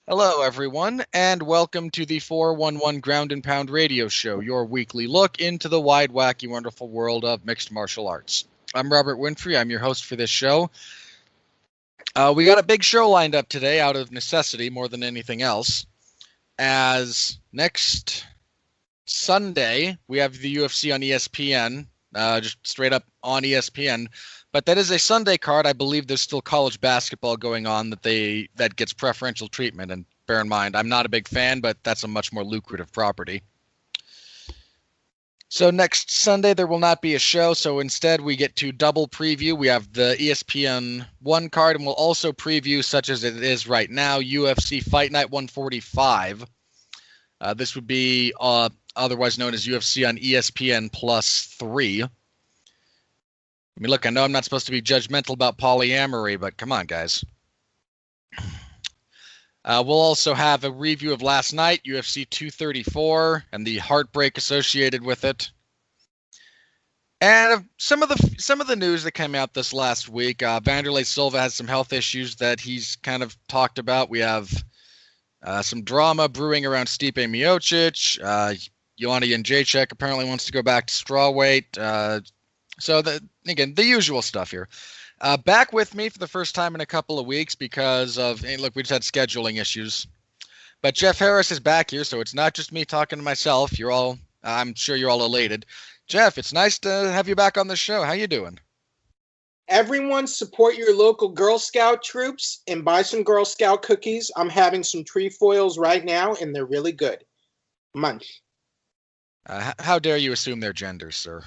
Hello, everyone, and welcome to the 411 Ground and Pound Radio Show, your weekly look into the wide, wacky, wonderful world of mixed martial arts. I'm Robert Winfrey. I'm your host for this show. We got a big show lined up today out of necessity more than anything else, as next Sunday we have the UFC on ESPN, just straight up on ESPN. But that is a Sunday card. I believe there's still college basketball going on that gets preferential treatment. And bear in mind, I'm not a big fan, but that's a much more lucrative property. So next Sunday there will not be a show. So instead we get to double preview. We have the ESPN 1 card, and we'll also preview, such as it is right now, UFC Fight Night 145. This would be otherwise known as UFC on ESPN Plus 3. I mean, look, I know I'm not supposed to be judgmental about polyamory, but come on, guys. We'll also have a review of last night, UFC 234, and the heartbreak associated with it. And some of the news that came out this last week. Wanderlei Silva has some health issues that he's kind of talked about. We have some drama brewing around Stipe Miocic. Joanna Jedrzejczyk apparently wants to go back to strawweight. So, again, the usual stuff here. Back with me for the first time in a couple of weeks because of, look, we just had scheduling issues. But Jeff Harris is back here, so it's not just me talking to myself. I'm sure you're all elated. Jeff, it's nice to have you back on the show. How you doing? Everyone support your local Girl Scout troops and buy some Girl Scout cookies. I'm having some trefoils right now, and they're really good. Munch. How dare you assume their genders, sir?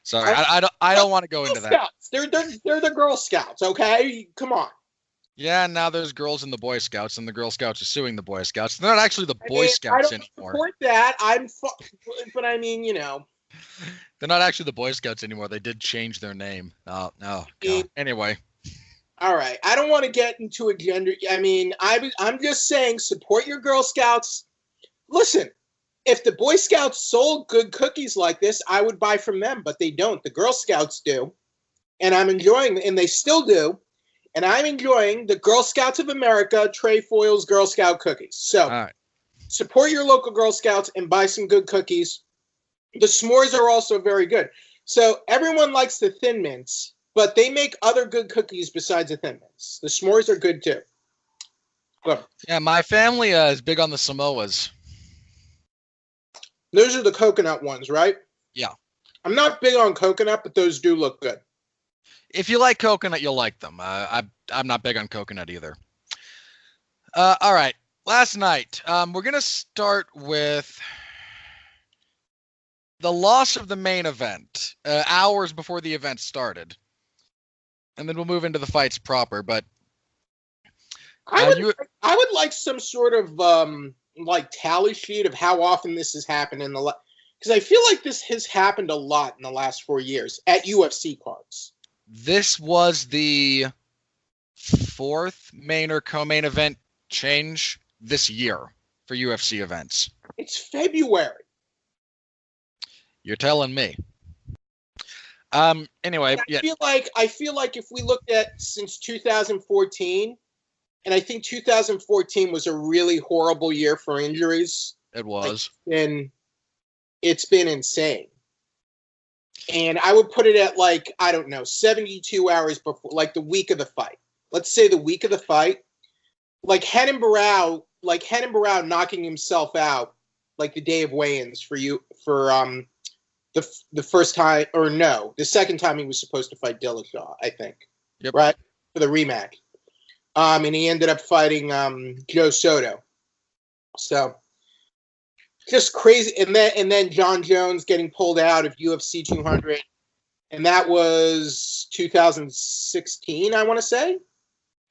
Sorry, I don't want to go into that. They're the Girl Scouts, okay? Come on. Yeah, now there's girls in the Boy Scouts, and the Girl Scouts are suing the Boy Scouts. They're not actually the Boy Scouts anymore. I don't support that. But I mean, you know. They're not actually the Boy Scouts anymore. They did change their name. Oh, no. Anyway. All right. I don't want to get into a gender. I mean, I'm just saying, support your Girl Scouts. Listen. If the Boy Scouts sold good cookies like this, I would buy from them, but they don't. The Girl Scouts do, and I'm enjoying, and they still do, and I'm enjoying the Girl Scouts of America Trefoils Girl Scout cookies. So, Support your local Girl Scouts and buy some good cookies. The s'mores are also very good. So everyone likes the Thin Mints, but they make other good cookies besides the Thin Mints. The s'mores are good too. Good. Yeah, my family is big on the Samoas. Those are the coconut ones, right? Yeah. I'm not big on coconut, but those do look good. If you like coconut, you'll like them. I'm not big on coconut either. All right. Last night, we're going to start with the loss of the main event, hours before the event started. And then we'll move into the fights proper. But I would like some sort of tally sheet of how often this has happened because I feel like this has happened a lot in the last 4 years at UFC cards. This was the 4th main or co-main event change this year for UFC events. It's February. You're telling me. Anyway, I feel like if we looked at since 2014. And I think 2014 was a really horrible year for injuries. It was. And it's been insane. And I would put it at 72 hours before, the week of the fight. Let's say the week of the fight. Like Renan Barão knocking himself out the day of weigh-ins for the first time, or no, the second time he was supposed to fight Dillashaw, I think. Yep. Right? For the rematch. And he ended up fighting Joe Soto. So just crazy. And then John Jones getting pulled out of UFC 200. And that was 2016, I want to say.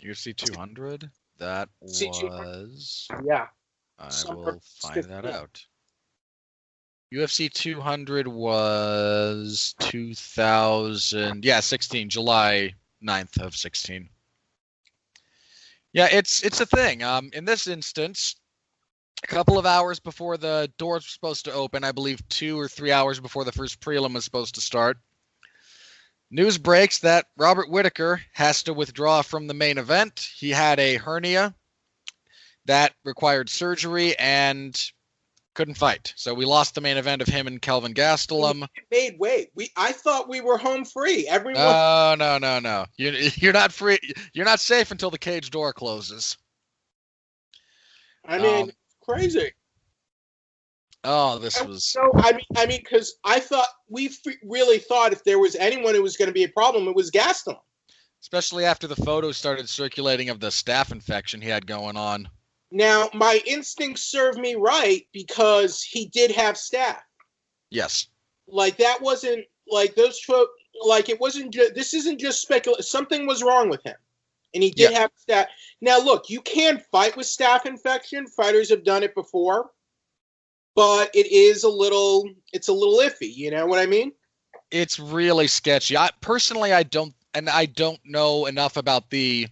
UFC 200? That was... Yeah. I will find that out. UFC 200 was 2000... Yeah, 16. July 9th of 16. Yeah, it's a thing. In this instance, a couple of hours before the doors were supposed to open, I believe 2 or 3 hours before the first prelim was supposed to start, News breaks that Robert Whittaker has to withdraw from the main event. He had a hernia that required surgery and couldn't fight. So we lost the main event of him and Kelvin Gastelum. I thought we were home free. Everyone. No. You're not free. You're not safe until the cage door closes. I mean, crazy. Oh, this was. So I mean, because I thought really thought if there was anyone who was going to be a problem, it was Gastelum. Especially after the photos started circulating of the staph infection he had going on. Now, my instincts served me right because he did have staph. Yes. Like, that wasn't, like, it wasn't just, this isn't just speculation. Something was wrong with him. And he did have staph. Now, look, you can fight with staph infection. Fighters have done it before. But it's a little iffy. You know what I mean? It's really sketchy. I don't know enough about the.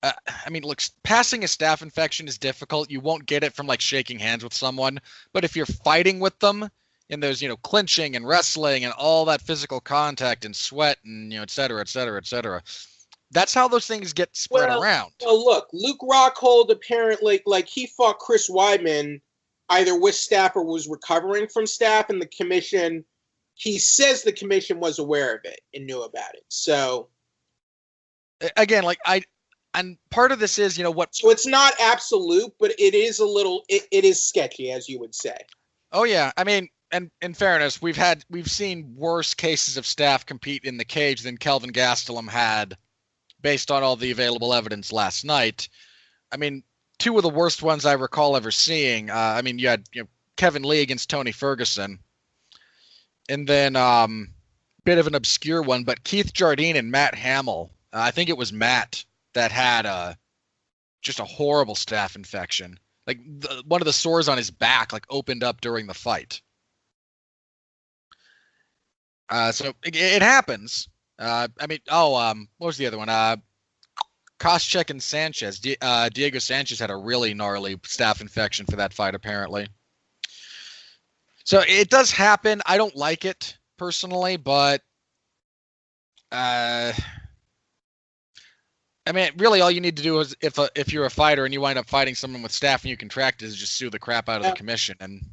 I mean, look, passing a staph infection is difficult. You won't get it from like shaking hands with someone. But if you're fighting with them, and there's clinching and wrestling and all that physical contact and sweat and et cetera, et cetera, et cetera. That's how those things get spread around. Well, look, Luke Rockhold apparently, like, he fought Chris Weidman either with staph or was recovering from staph, and the commission, he says the commission was aware of it and knew about it. So, again, like, and part of this is, what. So it's not absolute, but it is a little, it is sketchy, as you would say. Oh, yeah. I mean, and in fairness, we've seen worse cases of staph compete in the cage than Kelvin Gastelum had based on all the available evidence last night. I mean, two of the worst ones I recall ever seeing. You had Kevin Lee against Tony Ferguson. And then bit of an obscure one, but Keith Jardine and Matt Hamill. I think it was Matt that had just a horrible staph infection. Like one of the sores on his back opened up during the fight. So it happens. What was the other one? Koscheck and Sanchez. Diego Sanchez had a really gnarly staph infection for that fight, apparently. So it does happen. I don't like it personally, but really all you need to do is if you're a fighter and you wind up fighting someone with staph and you contract it, is just sue the crap out of the commission. And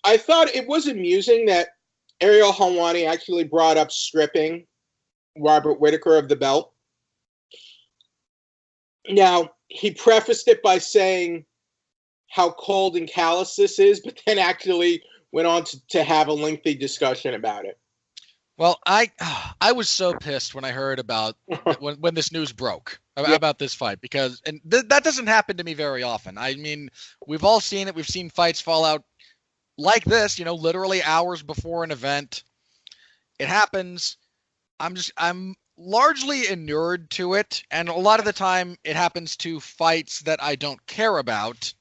I thought it was amusing that Ariel Helwani actually brought up stripping Robert Whittaker of the belt. Now, he prefaced it by saying how cold and callous this is, but then actually went on to have a lengthy discussion about it. Well, I was so pissed when I heard about when this news broke about this fight, because that doesn't happen to me very often. I mean, we've all seen it. We've seen fights fall out like this, literally hours before an event. It happens. I'm largely inured to it, and a lot of the time it happens to fights that I don't care about.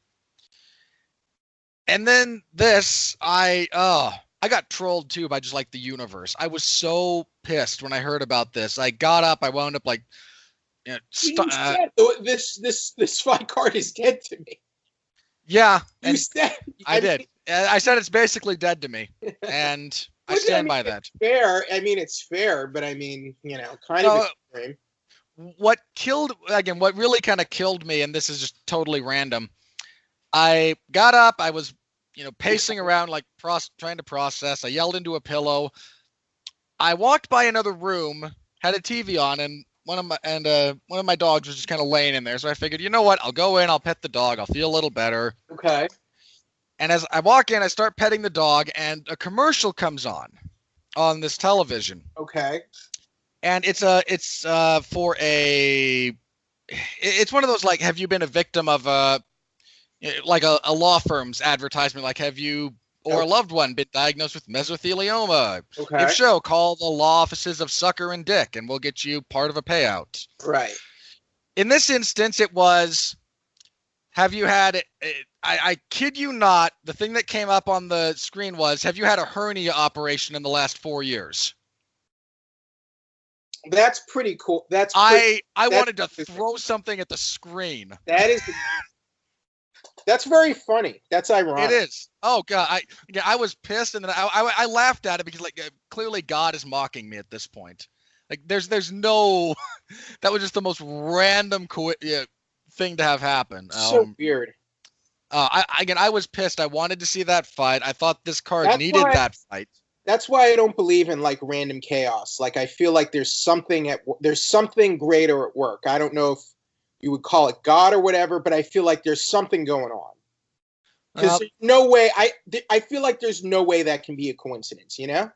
And then this, I got trolled too by just the universe. I was so pissed when I heard about this. I got up. I wound up this fight card is dead to me. Yeah, you said. I did. I said it's basically dead to me, and I stand by that. Fair. I mean, it's fair, but I mean, kind of extreme. What really kind of killed me, and this is just totally random. I got up. I was pacing around, trying to process. I yelled into a pillow. I walked by another room, had a TV on, and one of my dogs was just kind of laying in there. So I figured, you know what? I'll go in. I'll pet the dog. I'll feel a little better. Okay. And as I walk in, I start petting the dog, and a commercial comes on this television. Okay. And it's for it's one of those have you been a victim of a law firm's advertisement, have you or a loved one been diagnosed with mesothelioma? Okay. If so, call the law offices of Sucker and Dick and we'll get you part of a payout. Right. In this instance, it was, have you had, I kid you not, the thing that came up on the screen was, have you had a hernia operation in the last 4 years? That's pretty cool. I wanted to throw something at the screen. That is That's very funny. That's ironic. It is. Oh God, I was pissed, and then I laughed at it because clearly God is mocking me at this point. Like there's no, that was just the most random thing to have happen. So weird. I was pissed. I wanted to see that fight. I thought this card needed that fight. That's why I don't believe in like random chaos. Like I feel like there's something greater at work. I don't know if you would call it God or whatever, but I feel like there's something going on. Because there's no way I feel like there's no way that can be a coincidence, you know?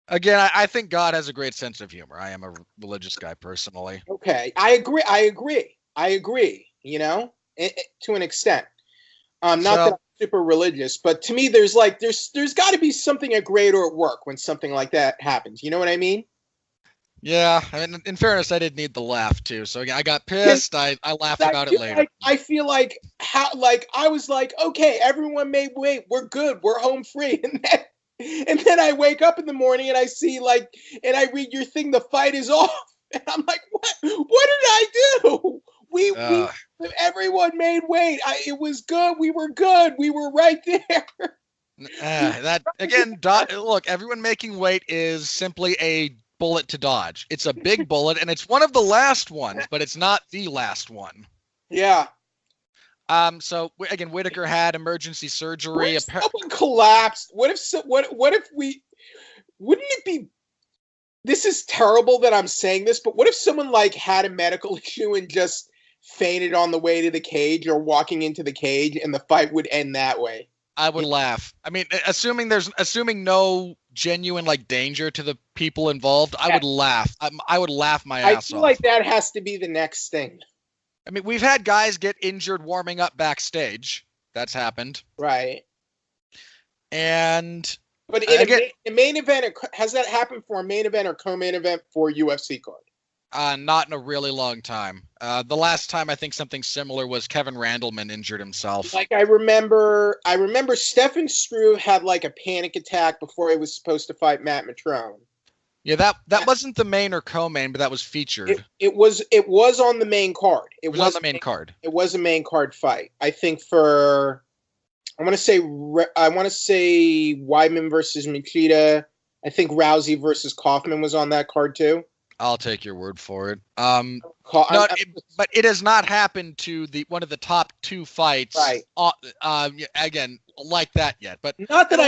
Again, I think God has a great sense of humor. I am a religious guy personally. Okay, I agree. You know, to an extent. Not that I'm super religious, but to me, there's got to be something at greater at work when something like that happens. You know what I mean? Yeah, I mean, in fairness, I did need the laugh too. So again, I got pissed. I laughed about it later. I feel like I was like, okay, everyone made weight. We're good. We're home free. And then I wake up in the morning and I see and I read your thing. The fight is off, and I'm like, what? What did I do? We everyone made weight. It was good. We were good. We were right there. That again, look, everyone making weight is simply a bullet to dodge. It's a big bullet, and it's one of the last ones, but it's not the last one. Yeah. So again, Whitaker had emergency surgery. What if someone collapsed? What if we? Wouldn't it be? This is terrible that I'm saying this, but what if someone had a medical issue and just fainted on the way to the cage or walking into the cage, and the fight would end that way? I would laugh. I mean, assuming no genuine danger to the people involved, I would laugh. I would laugh my ass off. I feel like that has to be the next thing. I mean, we've had guys get injured warming up backstage. That's happened. Right. But in a main event, has that happened for a main event or co-main event for UFC card? Not in a really long time. The last time I think something similar was Kevin Randleman injured himself. I remember Stefan Struve had a panic attack before he was supposed to fight Matt Mitrone. Yeah, that wasn't the main or co-main, but that was featured. It was on the main card. It was on the main card. It was a main card fight. I think I want to say Weidman versus Machida. I think Rousey versus Kaufman was on that card too. I'll take your word for it. But it has not happened to one of the top two fights. Right. Again, like that yet. But not that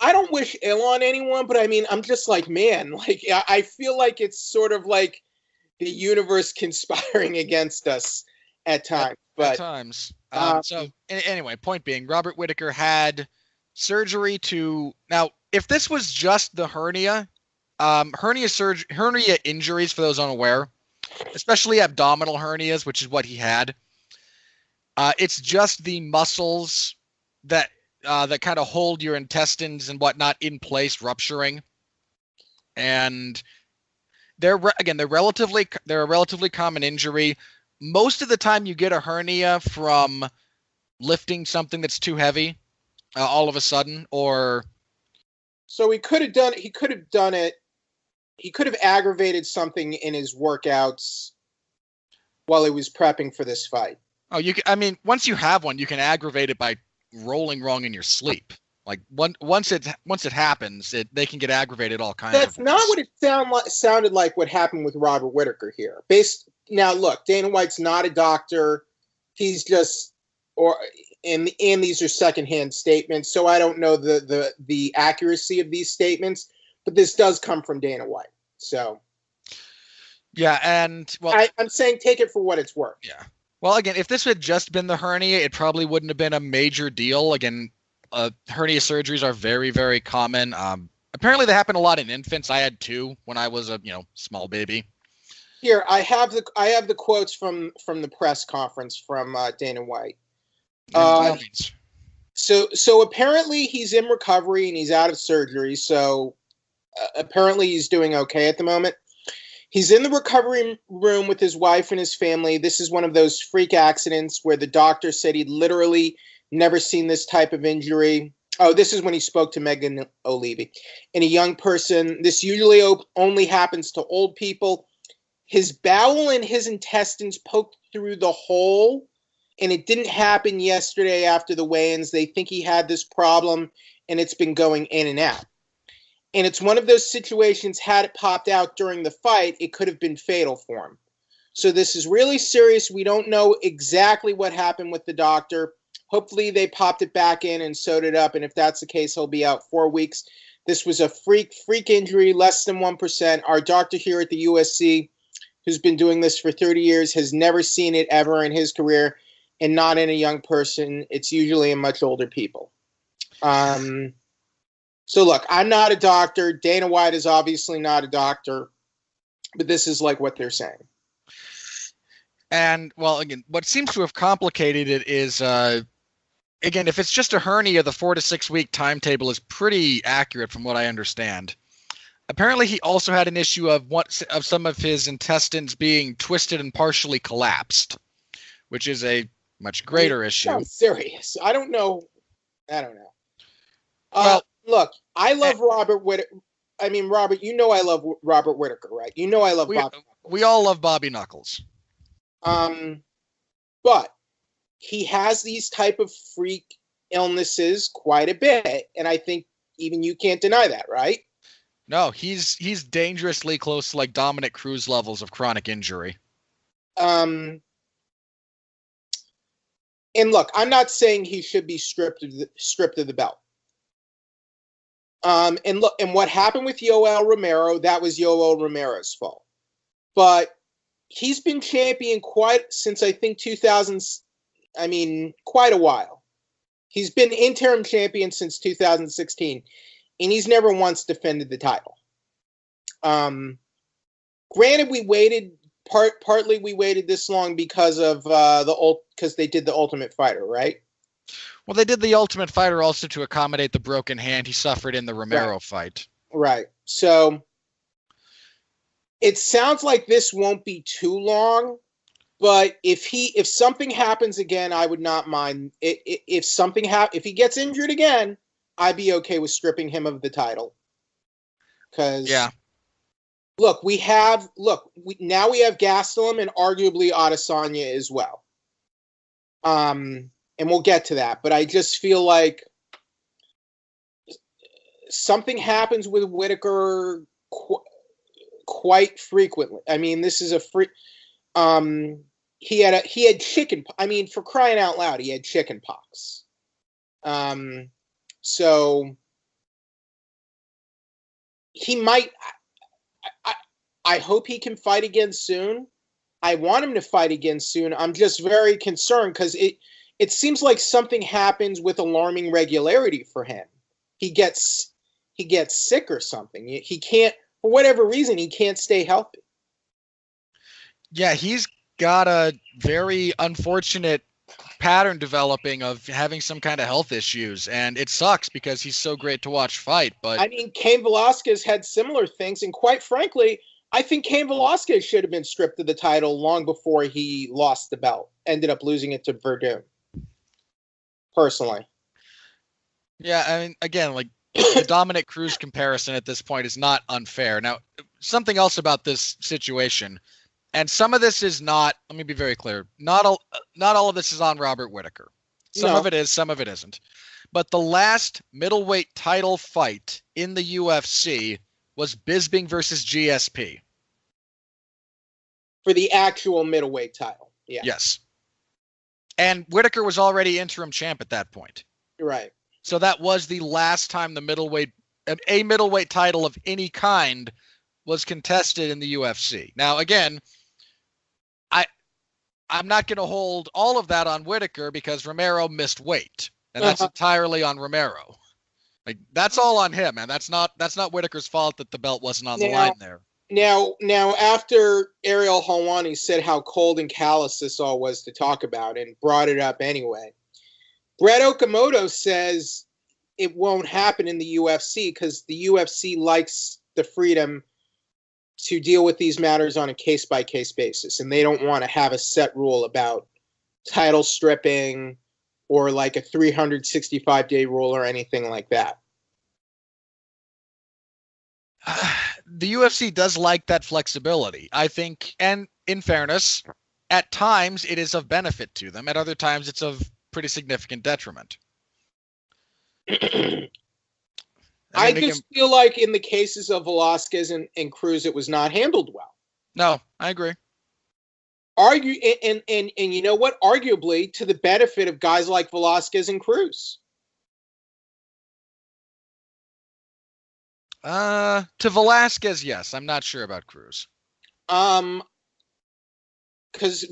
I don't wish ill on anyone, but I mean, I'm just man, I feel like it's sort of like the universe conspiring against us at times. At times. So anyway, point being, Robert Whitaker had surgery now, if this was just the hernia injuries, for those unaware, especially abdominal hernias, which is what he had. It's just the muscles that kind of hold your intestines and whatnot in place, rupturing. And they're a relatively common injury. Most of the time, you get a hernia from lifting something that's too heavy, all of a sudden, or. So he could have done it. He could have aggravated something in his workouts while he was prepping for this fight. Oh, once you have one, you can aggravate it by rolling wrong in your sleep. Once it happens, they can get aggravated all kinds of ways. That's not what it sounded like what happened with Robert Whitaker here. Now, look, Dana White's not a doctor. He's just and these are secondhand statements, so I don't know the accuracy of these statements. But this does come from Dana White, so. Yeah, and I'm saying take it for what it's worth. Yeah. Well, again, if this had just been the hernia, it probably wouldn't have been a major deal. Again, hernia surgeries are very, very common. Apparently, they happen a lot in infants. I had 2 when I was a small baby. Here, I have the quotes from the press conference from Dana White. So apparently he's in recovery and he's out of surgery. So. Apparently he's doing okay at the moment. He's in the recovery room with his wife and his family. This is one of those freak accidents where the doctor said he'd literally never seen this type of injury. Oh, this is when he spoke to Megan O'Leary. In a young person, this usually only happens to old people. His bowel and his intestines poked through the hole and it didn't happen yesterday after the weigh-ins. They think he had this problem, and it's been going in and out. And it's one of those situations, had it popped out during the fight, it could have been fatal for him. So this is really serious. We don't know exactly what happened with the doctor. Hopefully they popped it back in and sewed it up, and if that's the case, he'll be out 4 weeks. This was a freak injury, less than 1%. Our doctor here at the USC, who's been doing this for 30 years, has never seen it ever in his career, and not in a young person. It's usually in much older people. So look, I'm not a doctor. Dana White is obviously not a doctor, but this is like what they're saying. And, well, again, what seems to have complicated it is, again, if it's just a hernia, the 4 to 6 week timetable is pretty accurate from what I understand. Apparently, he also had an issue of some of his intestines being twisted and partially collapsed, which is a much greater issue. Sounds serious. I don't know. Well, look, I love Robert Whittaker. I mean, Robert, you know I love Robert Whittaker, right? You know I love Bobby Knuckles. We all love Bobby Knuckles. But he has these type of freak illnesses quite a bit, and I think even you can't deny that, right? No, he's dangerously close to like Dominic Cruz levels of chronic injury. And look, I'm not saying he should be stripped of the belt. And look, and what happened with Yoel Romero, that was Yoel Romero's fault. But he's been champion since I think 2000. I mean, quite a while. He's been interim champion since 2016, and he's never once defended the title. Granted, we waited. Partly we waited this long because of because they did the Ultimate Fighter, right? Well, they did the Ultimate Fighter also to accommodate the broken hand he suffered in the Romero fight. Right. So it sounds like this won't be too long, but if something happens again, I would not mind. If he gets injured again, I'd be okay with stripping him of the title. Because look, now we have Gastelum and arguably Adesanya as well. And we'll get to that, but I just feel like something happens with Whittaker quite frequently. I mean, this is he had chicken. I mean, for crying out loud, he had chicken pox. So he might. I hope he can fight again soon. I want him to fight again soon. I'm just very concerned because it seems like something happens with alarming regularity for him. He gets sick or something. He can't, for whatever reason, he can't stay healthy. Yeah, he's got a very unfortunate pattern developing of having some kind of health issues, and it sucks because he's so great to watch fight. But I mean, Cain Velasquez had similar things, and quite frankly, I think Cain Velasquez should have been stripped of the title long before he lost the belt. Ended up losing it to Verdun. Personally. Yeah, I mean, again, like the Dominic Cruz comparison at this point is not unfair. Now, something else about this situation, and some of this is not, let me be very clear, not all of this is on Robert Whittaker. Some of it is, some of it isn't. But the last middleweight title fight in the UFC was Bisping versus GSP. For the actual middleweight title. Yeah. Yes. And Whittaker was already interim champ at that point. Right. So that was the last time a middleweight title of any kind was contested in the UFC. Now, again, I'm not going to hold all of that on Whittaker because Romero missed weight, and that's entirely on Romero. Like, that's all on him, man. That's not Whittaker's fault that the belt wasn't on the line there. Now, after Ariel Helwani said how cold and callous this all was to talk about and brought it up anyway, Brett Okamoto says it won't happen in the UFC because the UFC likes the freedom to deal with these matters on a case-by-case basis, and they don't want to have a set rule about title stripping or like a 365-day rule or anything like that. The UFC does like that flexibility, I think, and in fairness, at times it is of benefit to them. At other times it's of pretty significant detriment. I just feel like in the cases of Velasquez and Cruz, it was not handled well. No, I agree. And you know what? Arguably to the benefit of guys like Velasquez and Cruz. To Velasquez, yes. I'm not sure about Cruz. Because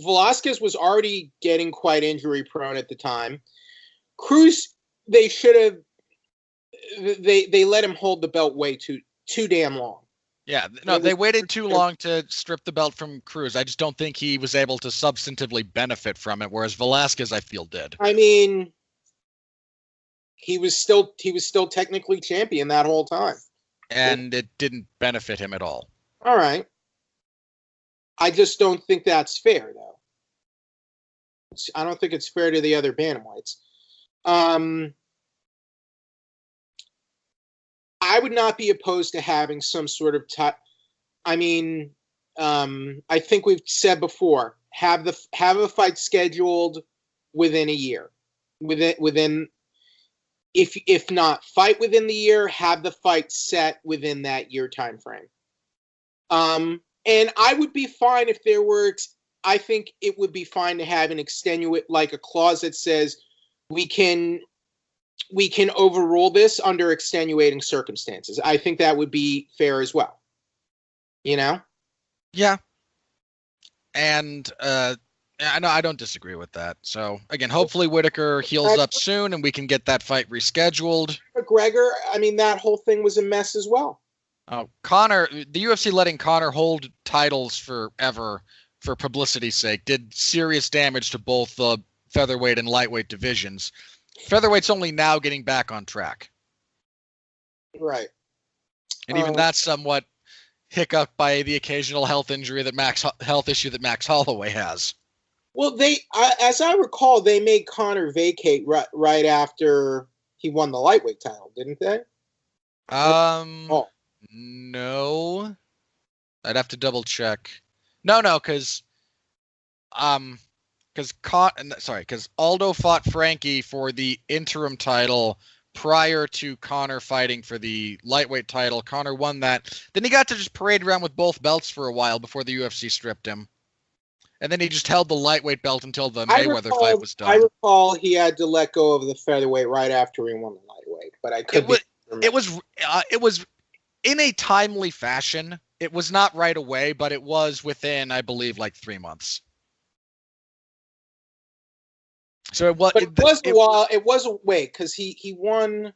Velasquez was already getting quite injury prone at the time. Cruz, they should have. They let him hold the belt way too damn long. Yeah, no, they waited too long to strip the belt from Cruz. I just don't think he was able to substantively benefit from it, whereas Velasquez, I feel, did. I mean, he was still technically champion that whole time. And it didn't benefit him at all. All right. I just don't think that's fair, though. I don't think it's fair to the other bantamweights. I would not be opposed to having some sort of I think we've said before, have a fight scheduled within a year. Within if not fight within the year, have the fight set within that year time frame. And I would be fine if there were I think it would be fine to have an extenuate, like a clause that says we can overrule this under extenuating circumstances. I think that would be fair as well. You know? Yeah. And I don't disagree with that. So again, hopefully Whitaker heals up soon and we can get that fight rescheduled. McGregor, I mean, that whole thing was a mess as well. Oh, Conor, the UFC letting Conor hold titles forever for publicity's sake did serious damage to both the featherweight and lightweight divisions. Featherweight's only now getting back on track. Right. And even that's somewhat hiccuped by the occasional health issue that Max Holloway has. Well, as I recall, they made Conor vacate right after he won the lightweight title, didn't they? No. I'd have to double check. No, because Aldo fought Frankie for the interim title prior to Conor fighting for the lightweight title. Conor won that. Then he got to just parade around with both belts for a while before the UFC stripped him. And then he just held the lightweight belt until the Mayweather fight was done. I recall he had to let go of the featherweight right after he won the lightweight, but I could it was in a timely fashion. It was not right away, but it was within, I believe, like 3 months. So it was. It was a wait because he won.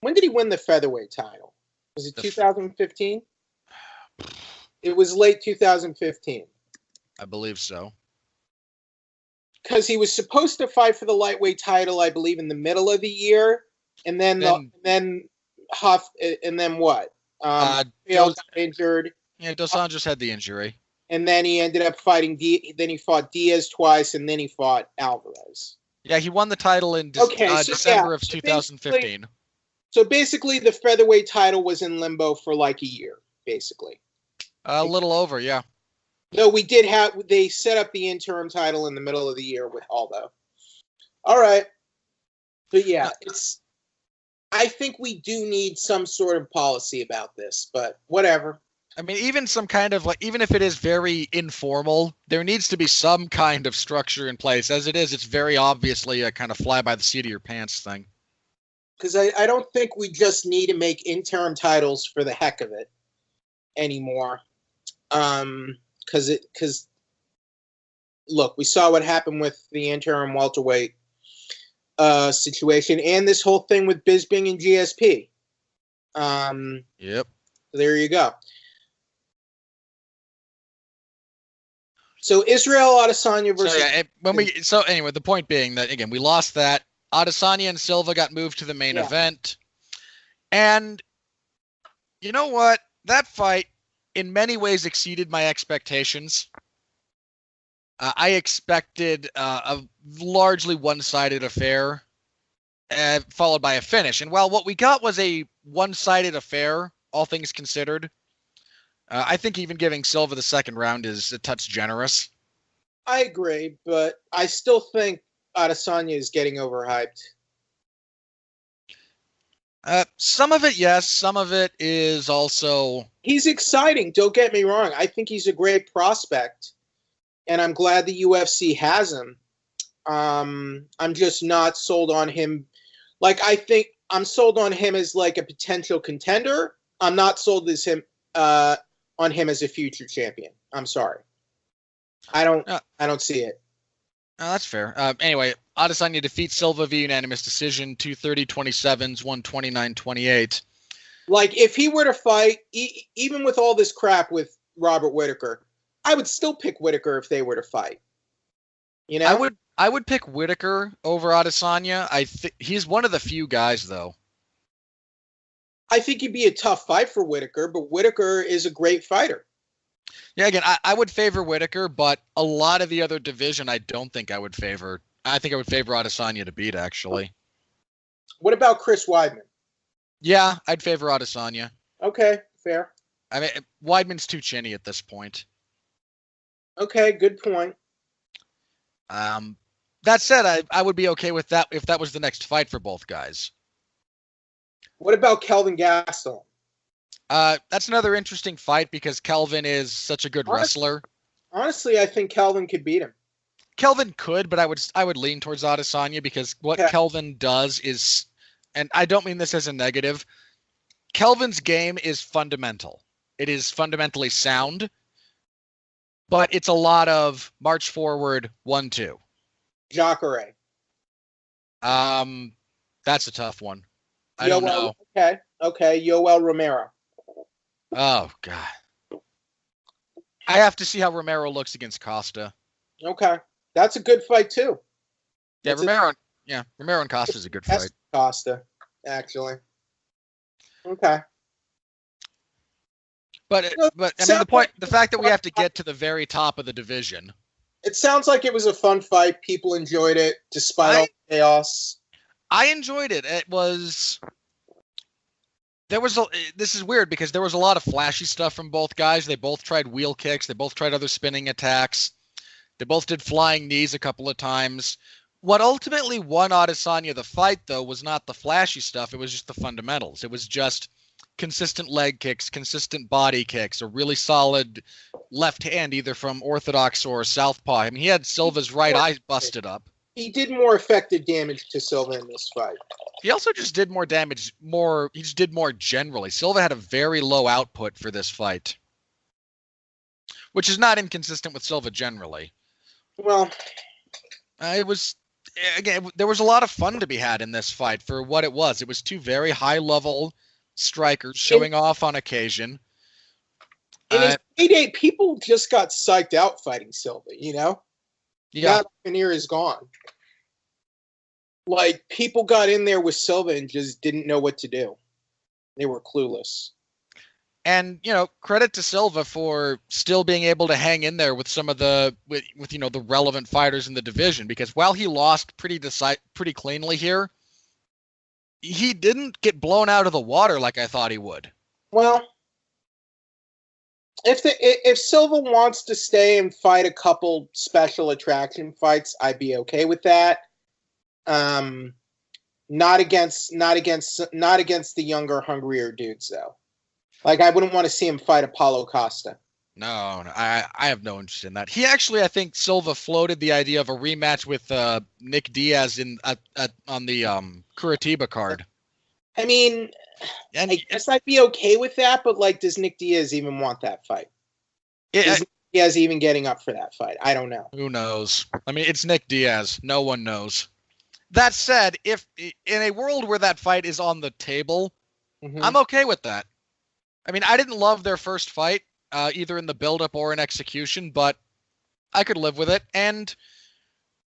When did he win the featherweight title? Was it 2015? It was late 2015. I believe so. Because he was supposed to fight for the lightweight title, I believe, in the middle of the year, and then Huff, and then what? Got injured. Yeah, Dos Anjos had the injury, and then he ended up fighting. Then he fought Diaz twice, and then he fought Alvarez. Yeah, he won the title in December of 2015. So basically, the featherweight title was in limbo for like a year, basically. A little over, yeah. No, they set up the interim title in the middle of the year with Aldo. All right. But yeah, I think we do need some sort of policy about this, but whatever. I mean, even some kind of even if it is very informal, there needs to be some kind of structure in place. As it is, it's very obviously a kind of fly by the seat of your pants thing. Because I don't think we just need to make interim titles for the heck of it anymore. Because look, we saw what happened with the interim welterweight situation and this whole thing with Bisping and GSP. Yep. There you go. So Israel Adesanya versus. So anyway, the point being that again we lost that. Adesanya and Silva got moved to the main event, and you know what? That fight in many ways exceeded my expectations. I expected a largely one-sided affair, followed by a finish. And while what we got was a one-sided affair, all things considered, I think even giving Silva the second round is a touch generous. I agree, but I still think Adesanya is getting overhyped. Some of it, yes. Some of it is also... He's exciting. Don't get me wrong. I think he's a great prospect, and I'm glad the UFC has him. I'm just not sold on him. Like, I think I'm sold on him as like a potential contender. I'm not sold as him on him as a future champion. I'm sorry. I don't see it. That's fair. Anyway, Adesanya defeats Silva via unanimous decision, 230-27s, 129-28. Like, if he were to fight, even with all this crap with Robert Whittaker, I would still pick Whittaker if they were to fight. You know? I would pick Whittaker over Adesanya. He's one of the few guys, though. I think it'd be a tough fight for Whittaker, but Whittaker is a great fighter. Yeah, again, I would favor Whittaker, but a lot of the other division I don't think I would favor. I think I would favor Adesanya to beat, actually. What about Chris Weidman? Yeah, I'd favor Adesanya. Okay, fair. I mean, Weidman's too chinny at this point. Okay, good point. That said, I would be okay with that if that was the next fight for both guys. What about Kelvin Gastelum? That's another interesting fight because Kelvin is such a good wrestler. Honestly, I think Kelvin could beat him. Kelvin could, but I would lean towards Adesanya because what Kelvin does is, and I don't mean this as a negative, Kelvin's game is fundamental. It is fundamentally sound, but it's a lot of march forward, 1-2. Jacare. That's a tough one. I don't know. Okay. Yoel Romero. Oh, God. I have to see how Romero looks against Costa. Okay. That's a good fight, too. Yeah, Romero and Costa's a good fight. Costa, actually. Okay. But I mean, the fact that we have to get to the very top of the division. It sounds like it was a fun fight. People enjoyed it, despite all the chaos. I enjoyed it. This is weird because there was a lot of flashy stuff from both guys. They both tried wheel kicks. They both tried other spinning attacks. They both did flying knees a couple of times. What ultimately won Adesanya the fight, though, was not the flashy stuff. It was just the fundamentals. It was just consistent leg kicks, consistent body kicks, a really solid left hand, either from orthodox or southpaw. I mean, he had Silva's right eye busted up. He did more effective damage to Silva in this fight. He also just did more damage. He just did more generally. Silva had a very low output for this fight, which is not inconsistent with Silva generally. Well, there was a lot of fun to be had in this fight for what it was. It was two very high-level strikers showing off on occasion. In his heyday, people just got psyched out fighting Silva, you know? Yeah. Cormier is gone. Like, people got in there with Silva and just didn't know what to do. They were clueless. And, credit to Silva for still being able to hang in there with some of the the relevant fighters in the division, because while he lost pretty cleanly here, he didn't get blown out of the water like I thought he would. Well, if Silva wants to stay and fight a couple special attraction fights, I'd be okay with that. Not against the younger, hungrier dudes, though. Like, I wouldn't want to see him fight Apollo Costa. No, I have no interest in that. He actually, I think Silva floated the idea of a rematch with Nick Diaz on the Curitiba card. I mean, I guess I'd be okay with that, but like, does Nick Diaz even want that fight? Is Nick Diaz even getting up for that fight? I don't know. Who knows? I mean, it's Nick Diaz. No one knows. That said, if in a world where that fight is on the table, I'm okay with that. I mean, I didn't love their first fight, either in the build-up or in execution, but I could live with it. And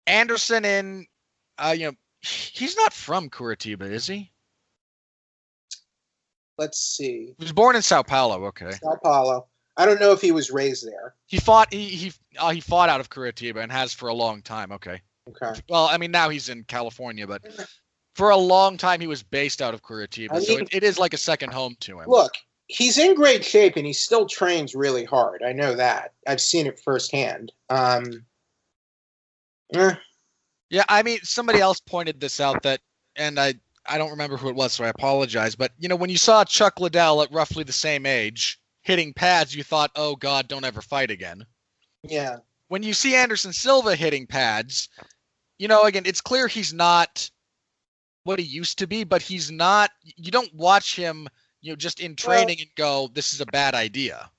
Anderson he's not from Curitiba, is he? Let's see. He was born in Sao Paulo. Okay. Sao Paulo. I don't know if he was raised there. He fought out of Curitiba and has for a long time. Okay. Okay. Well, I mean, now he's in California, but for a long time he was based out of Curitiba, so it is like a second home to him. Look, he's in great shape and he still trains really hard. I know that. I've seen it firsthand. Eh, Yeah, I mean, somebody else pointed this out and I don't remember who it was, so I apologize. But when you saw Chuck Liddell at roughly the same age hitting pads, you thought, "Oh God, don't ever fight again." yeah. When you see Anderson Silva hitting pads, again, it's clear he's not what he used to be, but he's not. You don't watch him, just in Well, training and go, "This is a bad idea."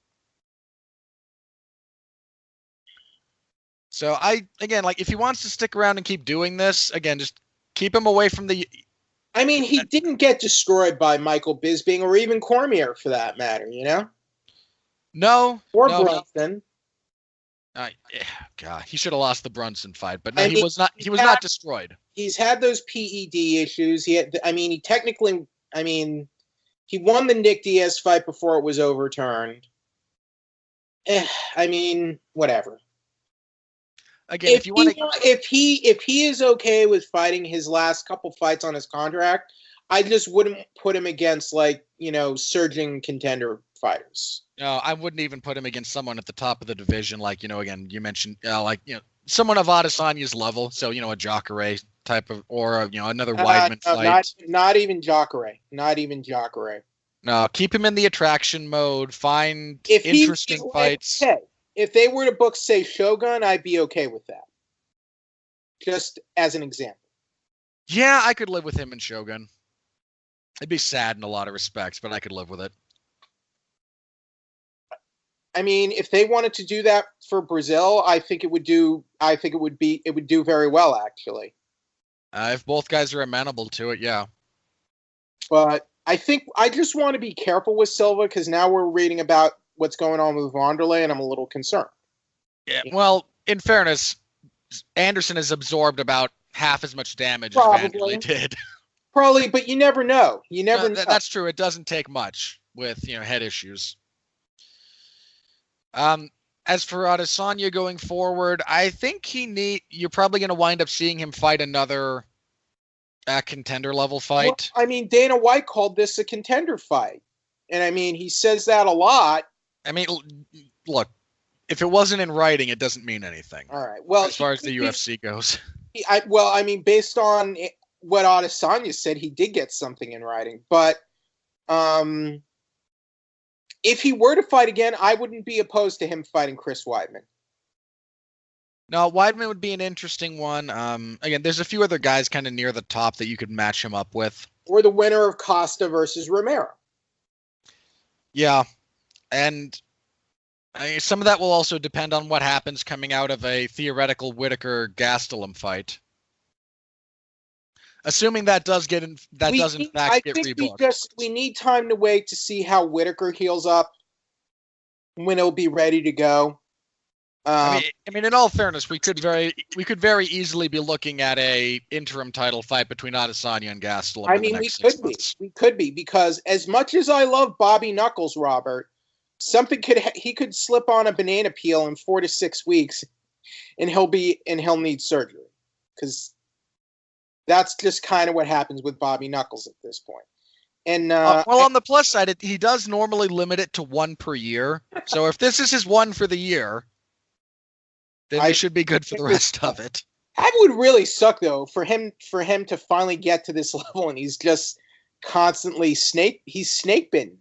So again, like if he wants to stick around and keep doing this, again, just keep him away from the. I mean, he didn't get destroyed by Michael Bisping or even Cormier for that matter, No, or no, Brunson. God, he should have lost the Brunson fight, but no, I he mean, was not. He was not destroyed. He's had those PED issues. He technically, he won the Nick Diaz fight before it was overturned. Whatever. Again, if you want to, if he is okay with fighting his last couple fights on his contract, I just wouldn't put him against surging contender fighters. no, I wouldn't even put him against someone at the top of the division, like again, you mentioned, someone of Adesanya's level, so a Jacare type of, or another Weidman fight. Not even Jacare. Not even Jacare. No, keep him in the attraction mode. Find interesting fights. Okay. If they were to book, say, Shogun, I'd be okay with that. Just as an example. Yeah, I could live with him in Shogun. It'd be sad in a lot of respects, but I could live with it. I mean, if they wanted to do that for Brazil, I think it would do very well, actually. If both guys are amenable to it, yeah. But I think I just want to be careful with Silva because now we're reading about what's going on with Wanderlei, and I'm a little concerned. Yeah. Well, in fairness, Anderson has absorbed about half as much damage as Wanderlei did. Probably, but you never know. You never know. That's true. It doesn't take much with head issues. As for Adesanya going forward, I think you're probably going to wind up seeing him fight another contender level fight. Well, Dana White called this a contender fight. And he says that a lot. Look, if it wasn't in writing, it doesn't mean anything. All right. Well, as far as the UFC goes. Based on what Adesanya said, he did get something in writing. But if he were to fight again, I wouldn't be opposed to him fighting Chris Weidman. No, Weidman would be an interesting one. Again, there's a few other guys kind of near the top that you could match him up with. Or the winner of Costa versus Romero. Yeah. And some of that will also depend on what happens coming out of a theoretical Whitaker-Gastelum fight. Assuming that does in fact get rebooked. We need time to wait to see how Whitaker heals up, when it'll be ready to go. In all fairness, we could very easily be looking at a interim title fight between Adesanya and Gastelum. We could be because as much as I love Bobby Knuckles, Robert, he could slip on a banana peel in 4 to 6 weeks, and he'll need surgery because that's just kind of what happens with Bobby Knuckles at this point. And on the plus side, he does normally limit it to one per year. So if this is his one for the year, then he should be good for the rest of it. That would really suck, though, for him to finally get to this level, and he's just constantly snake bitten.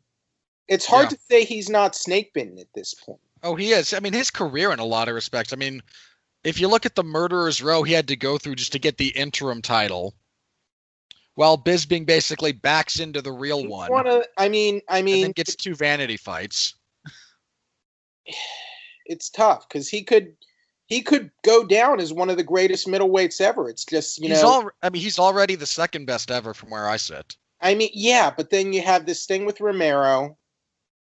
It's hard to say he's not snake bitten at this point. Oh, he is. His career in a lot of respects. If you look at the Murderer's Row he had to go through just to get the interim title, while Bisping basically backs into the real one. And then gets 2 vanity fights. It's tough because he could go down as one of the greatest middleweights ever. It's just he's already the second best ever from where I sit. But then you have this thing with Romero,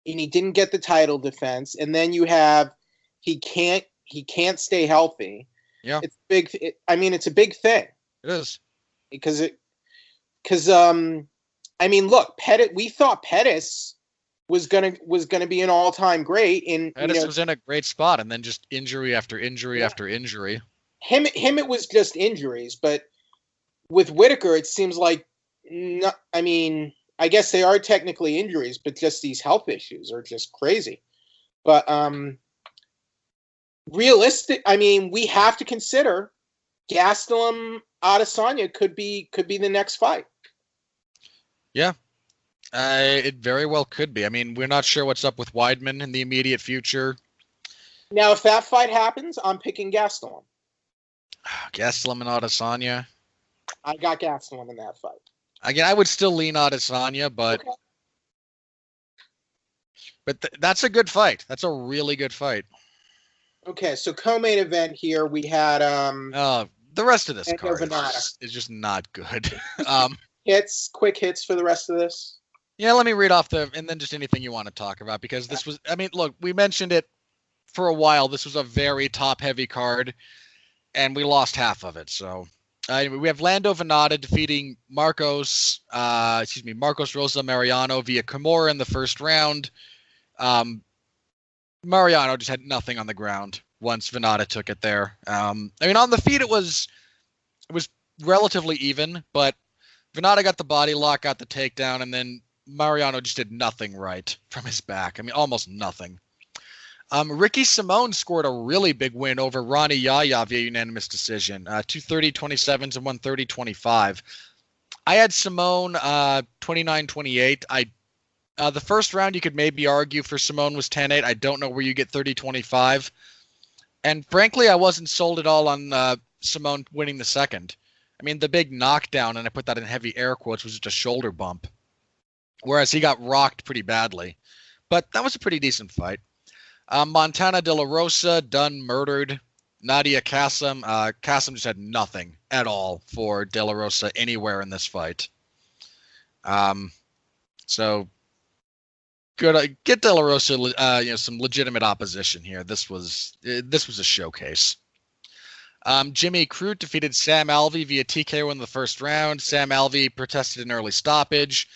and he didn't get the title defense, and then you have he can't stay healthy. Yeah, it's big. It's a big thing. It is look, we thought Pettis was gonna be an all-time great, and Pettis was in a great spot, and then just injury after injury after injury. Him, it was just injuries, but with Whitaker, it seems like not. I guess they are technically injuries, but just these health issues are just crazy. But realistic. We have to consider Gastelum Adesanya could be the next fight. Yeah, it very well could be. I mean, we're not sure what's up with Weidman in the immediate future. Now, if that fight happens, I'm picking Gastelum. Gastelum and Adesanya. I got Gastelum in that fight. Again, I would still lean Adesanya, but Okay. That's a good fight. That's a really good fight. Okay, so co-main event here, we had the rest of this Endo card Venata. is just not good. Quick hits for the rest of this. Yeah, let me read off and then just anything you want to talk about, because this was, I mean, look, we mentioned it for a while. This was a very top-heavy card, and we lost half of it. So we have Lando Venata defeating Marcos Rosa Mariano via Kimura in the first round. Mariano just had nothing on the ground once Venata took it there. I mean, on the feet it was relatively even, but Venata got the body lock, got the takedown, and then Mariano just did nothing right from his back. I mean, almost nothing. Ricky Simone scored a really big win over Ronnie Yaya via unanimous decision, 230-27 and 130-25. I had Simone 29-28. The first round you could maybe argue for Simone was 10-8. I don't know where you get 30-25. And frankly, I wasn't sold at all on Simone winning the second. I mean, the big knockdown, and I put that in heavy air quotes, was just a shoulder bump, whereas he got rocked pretty badly. But that was a pretty decent fight. Montana De La Rosa, done murdered. Nadia Kassem. Kassem just had nothing at all for De La Rosa anywhere in this fight. So good. Get De La Rosa some legitimate opposition here. This was a showcase. Jimmy Crute defeated Sam Alvey via TKO in the first round. Sam Alvey protested an early stoppage.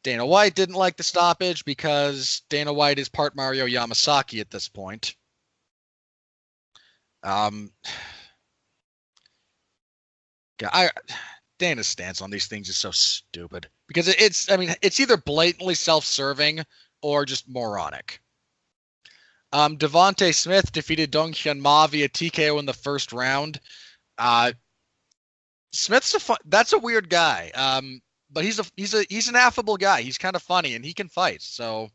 Dana White didn't like the stoppage because Dana White is part Mario Yamasaki at this point. Dana's stance on these things is so stupid because it's either blatantly self-serving or just moronic. Devontae Smith defeated Dong Hyun Ma via TKO in the first round. Smith's that's a weird guy. But he's an affable guy. He's kind of funny and he can fight. So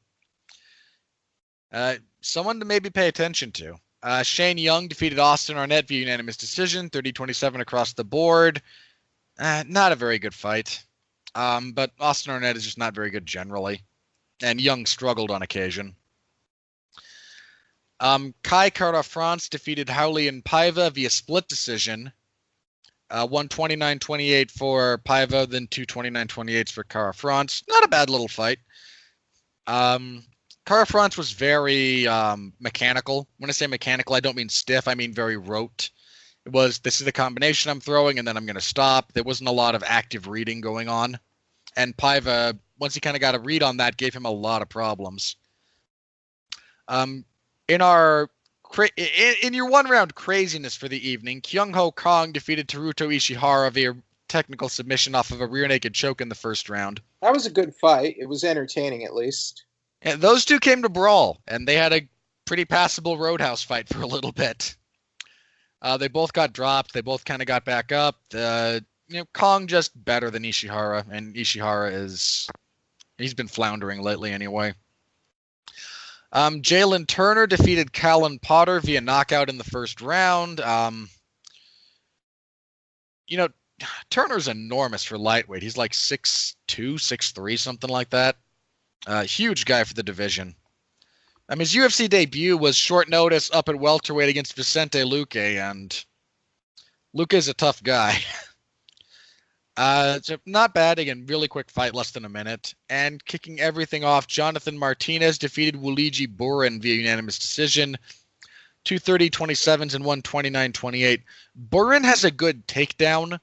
someone to maybe pay attention to. Shane Young defeated Austin Arnett via unanimous decision, 30-27 across the board. Not a very good fight. But Austin Arnett is just not very good generally. And Young struggled on occasion. Kai Kara-France defeated Raulian Paiva via split decision. 129-28 for Paiva, then 229-28 for Kara-France. Not a bad little fight. Kara-France was very mechanical. When I say mechanical, I don't mean stiff. I mean very rote. This is the combination I'm throwing, and then I'm going to stop. There wasn't a lot of active reading going on. And Paiva, once he kind of got a read on that, gave him a lot of problems. In your one-round craziness for the evening, Kyung-Ho Kong defeated Teruto Ishihara via technical submission off of a rear naked choke in the first round. That was a good fight. It was entertaining, at least. And those two came to brawl, and they had a pretty passable roadhouse fight for a little bit. They both got dropped. They both kind of got back up. Kong just better than Ishihara, and Ishihara he's been floundering lately anyway. Jalen Turner defeated Callan Potter via knockout in the first round. Turner's enormous for lightweight. He's like 6'2", 6'3", something like that. Huge guy for the division. His UFC debut was short notice up at welterweight against Vicente Luque, and Luque is a tough guy. So not bad. Again, really quick fight, less than a minute. And kicking everything off, Jonathan Martinez defeated Wuliji Burin via unanimous decision. 230-27 and 129-28. Burin has a good takedown,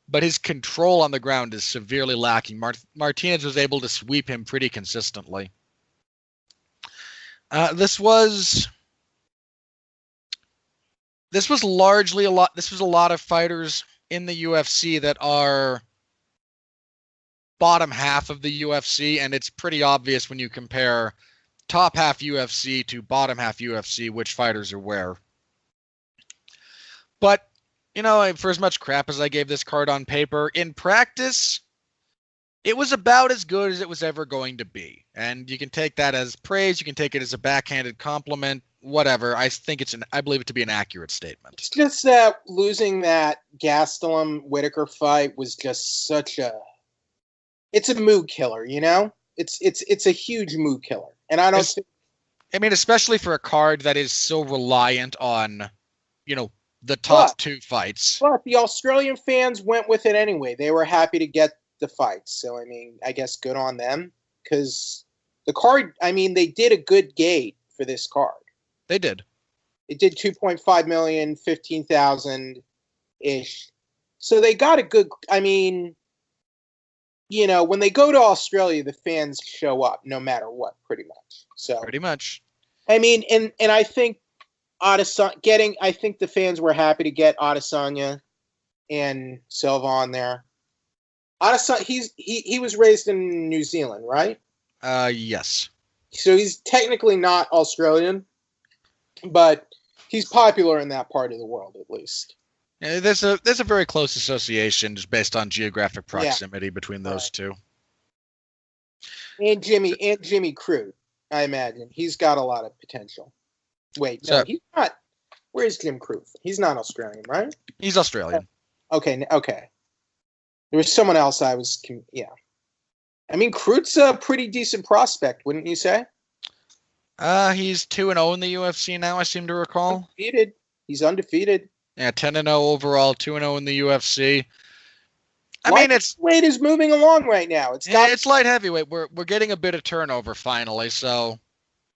but his control on the ground is severely lacking. Martinez was able to sweep him pretty consistently. This was largely a lot of fighters in the UFC that are bottom half of the UFC, and it's pretty obvious when you compare top half UFC to bottom half UFC which fighters are where. But For as much crap as I gave this card on paper, in practice, it was about as good as it was ever going to be. And you can take that as praise, you can take it as a backhanded compliment, whatever. I believe it to be an accurate statement. It's just that losing that Gastelum-Whitaker fight was just it's a mood killer, It's a huge mood killer. And I don't think, especially for a card that is so reliant on, the top two fights. But the Australian fans went with it anyway. They were happy to get the fights. So, I guess good on them. Because the card, they did a good gate for this card. They did. It did 2.5 million, 15,000-ish. So they got a good, when they go to Australia, the fans show up no matter what, pretty much. So pretty much. And I think I think the fans were happy to get Adesanya and Silva on there. Adesanya, he was raised in New Zealand, right? Yes. So he's technically not Australian, but he's popular in that part of the world, at least. Yeah, there's a very close association just based on geographic proximity between those two. And Jimmy Crute, I imagine he's got a lot of potential. Wait, no, he's not. Where's Jim Crute? He's not Australian, right? He's Australian. Okay. There was someone else yeah. Crute's a pretty decent prospect, wouldn't you say? He's 2-0 in the UFC now, I seem to recall. Undefeated. He's undefeated. Yeah, 10-0 overall, 2-0 in the UFC. Weight is moving along right now. It's light heavyweight. We're getting a bit of turnover finally, so.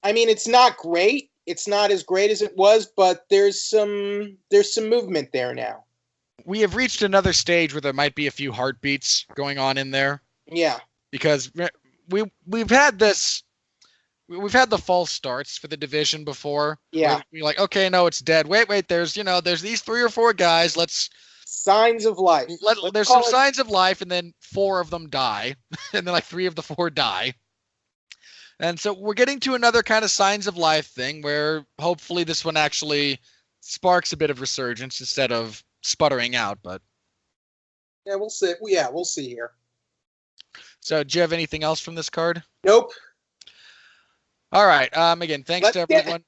It's not great. It's not as great as it was, but there's some movement there now. We have reached another stage where there might be a few heartbeats going on in there. Yeah. Because we've had this. We've had the false starts for the division before. Yeah. We're like, okay, no, it's dead. Wait, there's these 3 or 4 guys. Signs of life. There's some signs of life, and then 4 of them die, and then 3 of the 4 die. And so we're getting to another kind of signs of life thing where hopefully this one actually sparks a bit of resurgence instead of sputtering out. But yeah, we'll see. Yeah, we'll see here. So, do you have anything else from this card? Nope. All right. Again, thanks to everyone.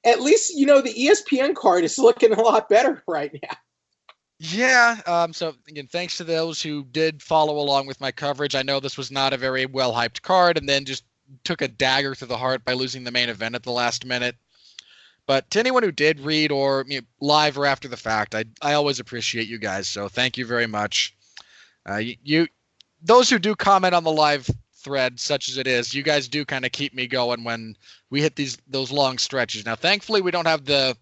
At least the ESPN card is looking a lot better right now. Yeah. So again, thanks to those who did follow along with my coverage. I know this was not a very well hyped card, and then just took a dagger to the heart by losing the main event at the last minute. But to anyone who did read or live or after the fact, I always appreciate you guys. So thank you very much. Those who do comment on the live thread, such as it is, you guys do kind of keep me going when we hit those long stretches. Now, thankfully, we don't have the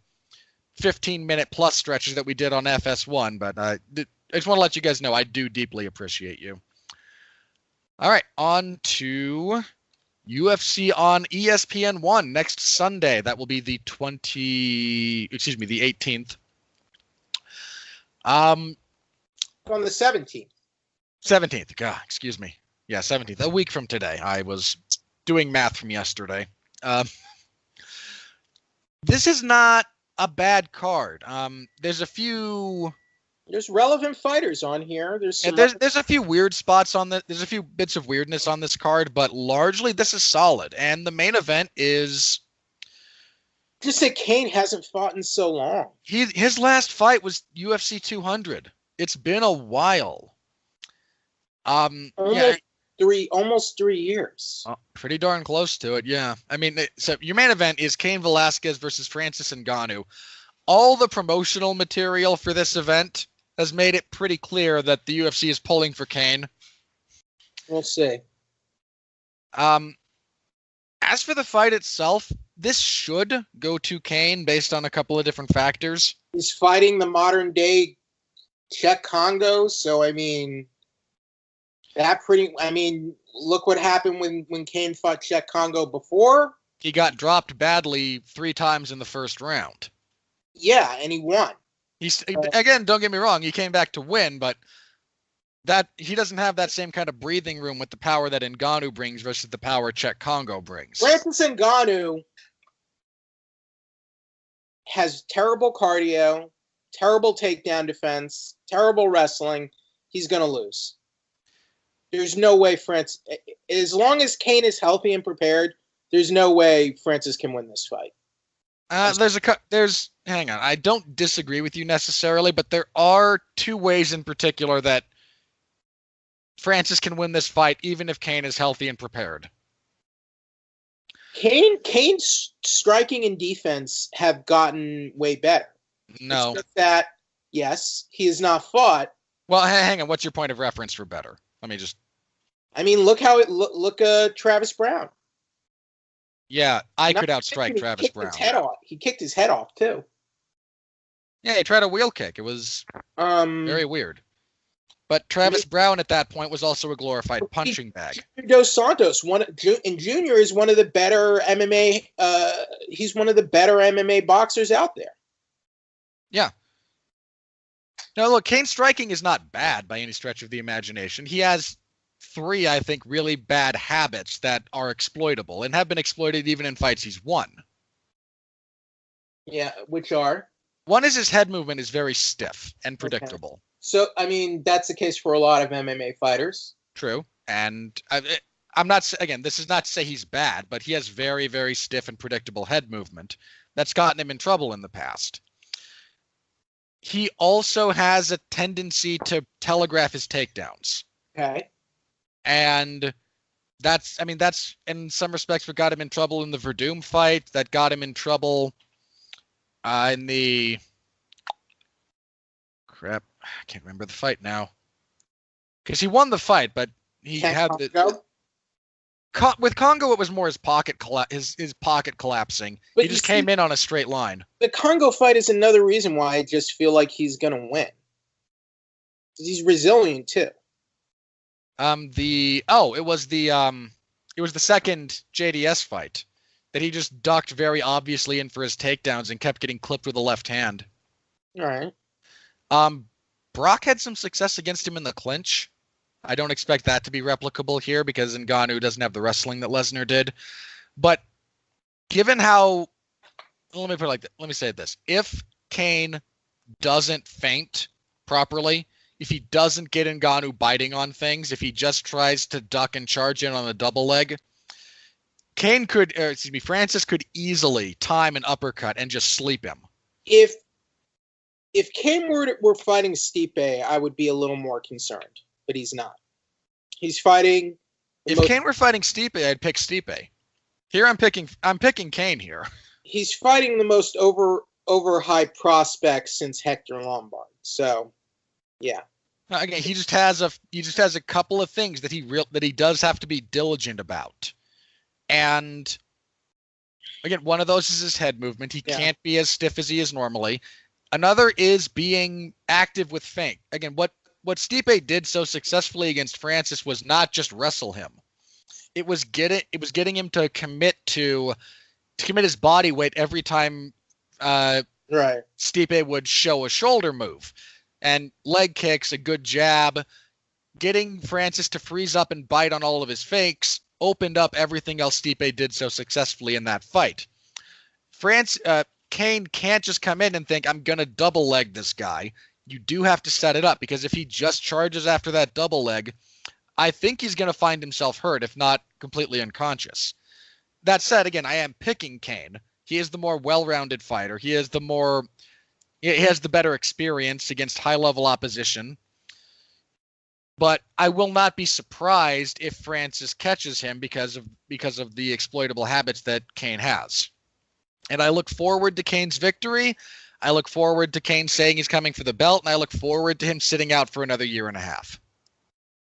15-minute plus stretches that we did on FS1, but I just want to let you guys know I do deeply appreciate you. All right, on to UFC on ESPN 1 next Sunday. That will be the 18th. On the 17th. 17th. God, excuse me. Yeah, 17th. A week from today. I was doing math from yesterday. This is not a bad card. There's relevant fighters on here. There's a few weird spots on there's a few bits of weirdness on this card, but largely this is solid. And the main event is just that Kane hasn't fought in so long. His last fight was UFC 200. It's been a while. Almost 3 years. Oh, pretty darn close to it, yeah. So your main event is Cain Velasquez versus Francis Ngannou. All the promotional material for this event has made it pretty clear that the UFC is pulling for Cain. We'll see. As for the fight itself, this should go to Cain based on a couple of different factors. He's fighting the modern day Czech Congo, so look what happened when Cain fought Czech Congo before. He got dropped badly 3 times in the first round. Yeah, and he won. Again, don't get me wrong, he came back to win, but that he doesn't have that same kind of breathing room with the power that Ngannou brings versus the power Czech Congo brings. Francis Ngannou has terrible cardio, terrible takedown defense, terrible wrestling. He's going to lose. There's no way Francis, as long as Cain is healthy and prepared, there's no way Francis can win this fight. Hang on. I don't disagree with you necessarily, but there are two ways in particular that Francis can win this fight, even if Cain is healthy and prepared. Cain's striking and defense have gotten way better. No. It's just that, yes, he has not fought. Well, hang on. What's your point of reference for better? Let me just... look Travis Brown. Yeah, I could outstrike Travis Brown. He kicked his head off, too. Yeah, he tried a wheel kick. It was very weird. But Travis Brown at that point was also a glorified punching bag. Dos Santos, Junior is one of the better MMA. He's one of the better MMA boxers out there. Yeah. Now, look, Cain's striking is not bad by any stretch of the imagination. He has 3, I think, really bad habits that are exploitable and have been exploited even in fights he's won. Yeah, which are? One is his head movement is very stiff and predictable. Okay. So, that's the case for a lot of MMA fighters. True. And I'm not, again, this is not to say he's bad, but he has very, very stiff and predictable head movement that's gotten him in trouble in the past. He also has a tendency to telegraph his takedowns. Okay. And that's in some respects what got him in trouble in the Verdum fight, that got him in trouble in the... Crap. I can't remember the fight now. Because he won the fight, but he had the... With Congo, it was more his pocket collapsing. But he just came in on a straight line. The Congo fight is another reason why I just feel like he's going to win. He's resilient, too. It was the second JDS fight that he just ducked very obviously in for his takedowns and kept getting clipped with the left hand. All right. Brock had some success against him in the clinch. I don't expect that to be replicable here because Ngannou doesn't have the wrestling that Lesnar did. But given how, let me say this. If Cain doesn't feint properly, if he doesn't get Ngannou biting on things, if he just tries to duck and charge in on a double leg, Francis could easily time an uppercut and just sleep him. If Cain were fighting Stipe, I would be a little more concerned, but he's not. He's fighting. If Cain were fighting Stipe, I'd pick Stipe. Here I'm picking Cain here. He's fighting the most over high prospect since Hector Lombard. So, yeah. Again, he just has a couple of things that he does have to be diligent about. And again, one of those is his head movement. He can't be as stiff as he is normally. Another is being active with feint. Again, what Stipe did so successfully against Francis was not just wrestle him. It was getting him to commit his body weight every time Stipe would show a shoulder move. And leg kicks, a good jab, getting Francis to freeze up and bite on all of his fakes opened up everything else Stipe did so successfully in that fight. Cain can't just come in and think, I'm going to double leg this guy. You do have to set it up, because if he just charges after that double leg, I think he's going to find himself hurt, if not completely unconscious. That said, again, I am picking Cain. He is the more well-rounded fighter. He has the better experience against high-level opposition. But I will not be surprised if Francis catches him because of the exploitable habits that Cain has. And I look forward to Cain's victory. I look forward to Cain saying he's coming for the belt, and I look forward to him sitting out for another year and a half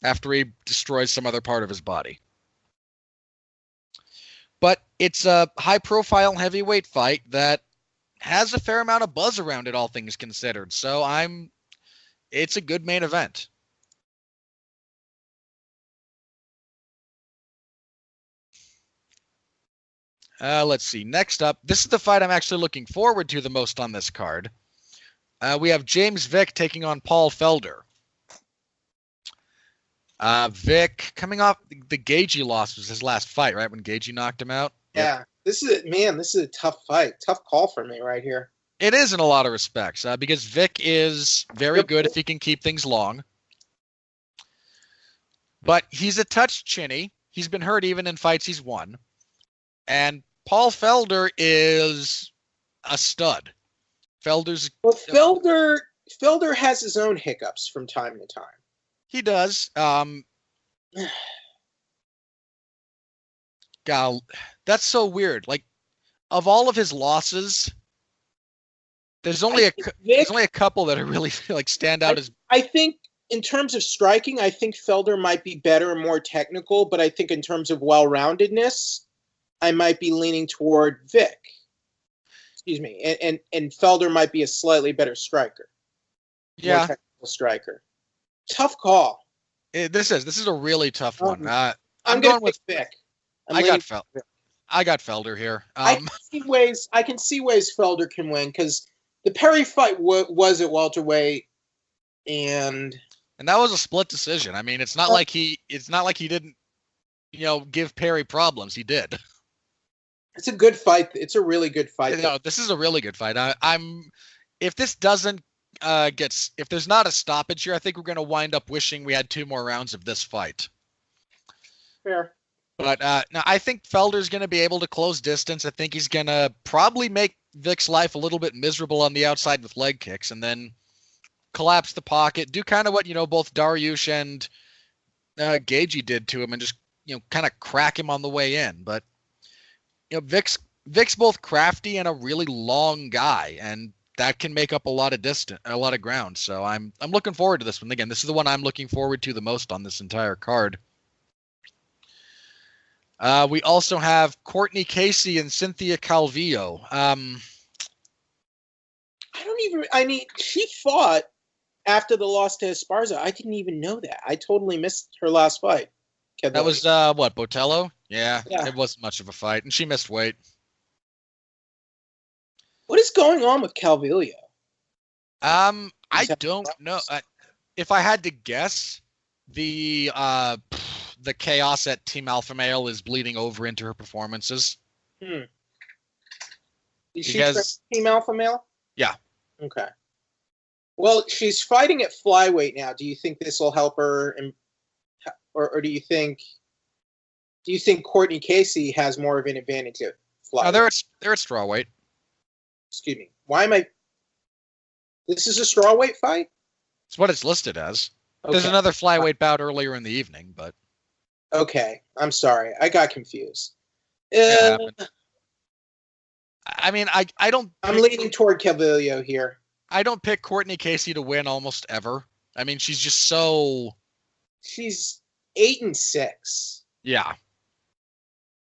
after he destroys some other part of his body. But it's a high-profile heavyweight fight that has a fair amount of buzz around it, all things considered. So it's a good main event. Let's see. Next up, this is the fight I'm actually looking forward to the most on this card. We have James Vick taking on Paul Felder. Vick, coming off the Gaethje loss, was his last fight, right? When Gaethje knocked him out? Yeah. Yep. This is a tough fight. Tough call for me right here. It is in a lot of respects because Vic is very good if he can keep things long. But he's a touch chinny. He's been hurt even in fights he's won. And Paul Felder is a stud. Felder has his own hiccups from time to time. He does. God, that's so weird. Like, of all of his losses, there's only a couple that are really like stand out as. I think in terms of striking, I think Felder might be better and more technical, but I think in terms of well-roundedness, I might be leaning toward Vic. Excuse me, and Felder might be a slightly better striker. Yeah, more technical striker. Tough call. This is a really tough one. I'm going with Vic. I got Felder here. I can see ways Felder can win because the Perry fight was at welterweight, and that was a split decision. I mean, it's not like he didn't, give Perry problems. He did. It's a good fight. It's a really good fight. No, this is a really good fight. If this doesn't if there's not a stoppage here, I think we're going to wind up wishing we had 2 more rounds of this fight. Fair. But now I think Felder's going to be able to close distance. I think he's going to probably make Vic's life a little bit miserable on the outside with leg kicks and then collapse the pocket, do kind of what, both Dariush and Gagey did to him and just, kind of crack him on the way in. But, Vic's both crafty and a really long guy, and that can make up a lot of ground. So I'm looking forward to this one. Again, this is the one I'm looking forward to the most on this entire card. We also have Courtney Casey and Cynthia Calvillo. She fought after the loss to Esparza. I didn't even know that. I totally missed her last fight. That was what, Botello? Yeah, it wasn't much of a fight, and she missed weight. What is going on with Calvillo? I don't know. If I had to guess, the chaos at Team Alpha Male is bleeding over into her performances. Is she Team Alpha Male? Yeah. Okay. Well, she's fighting at flyweight now. Do you think this will help her, or do you think Courtney Casey has more of an advantage at flyweight? They're at strawweight. Excuse me. Why am I? This is a strawweight fight? It's what it's listed as. Okay. There's another flyweight bout earlier in the evening, but. Okay. I'm sorry. I got confused. I mean, I don't. I'm leaning toward Calvillo here. I don't pick Courtney Casey to win almost ever. I mean, she's just so. She's 8-6. Yeah.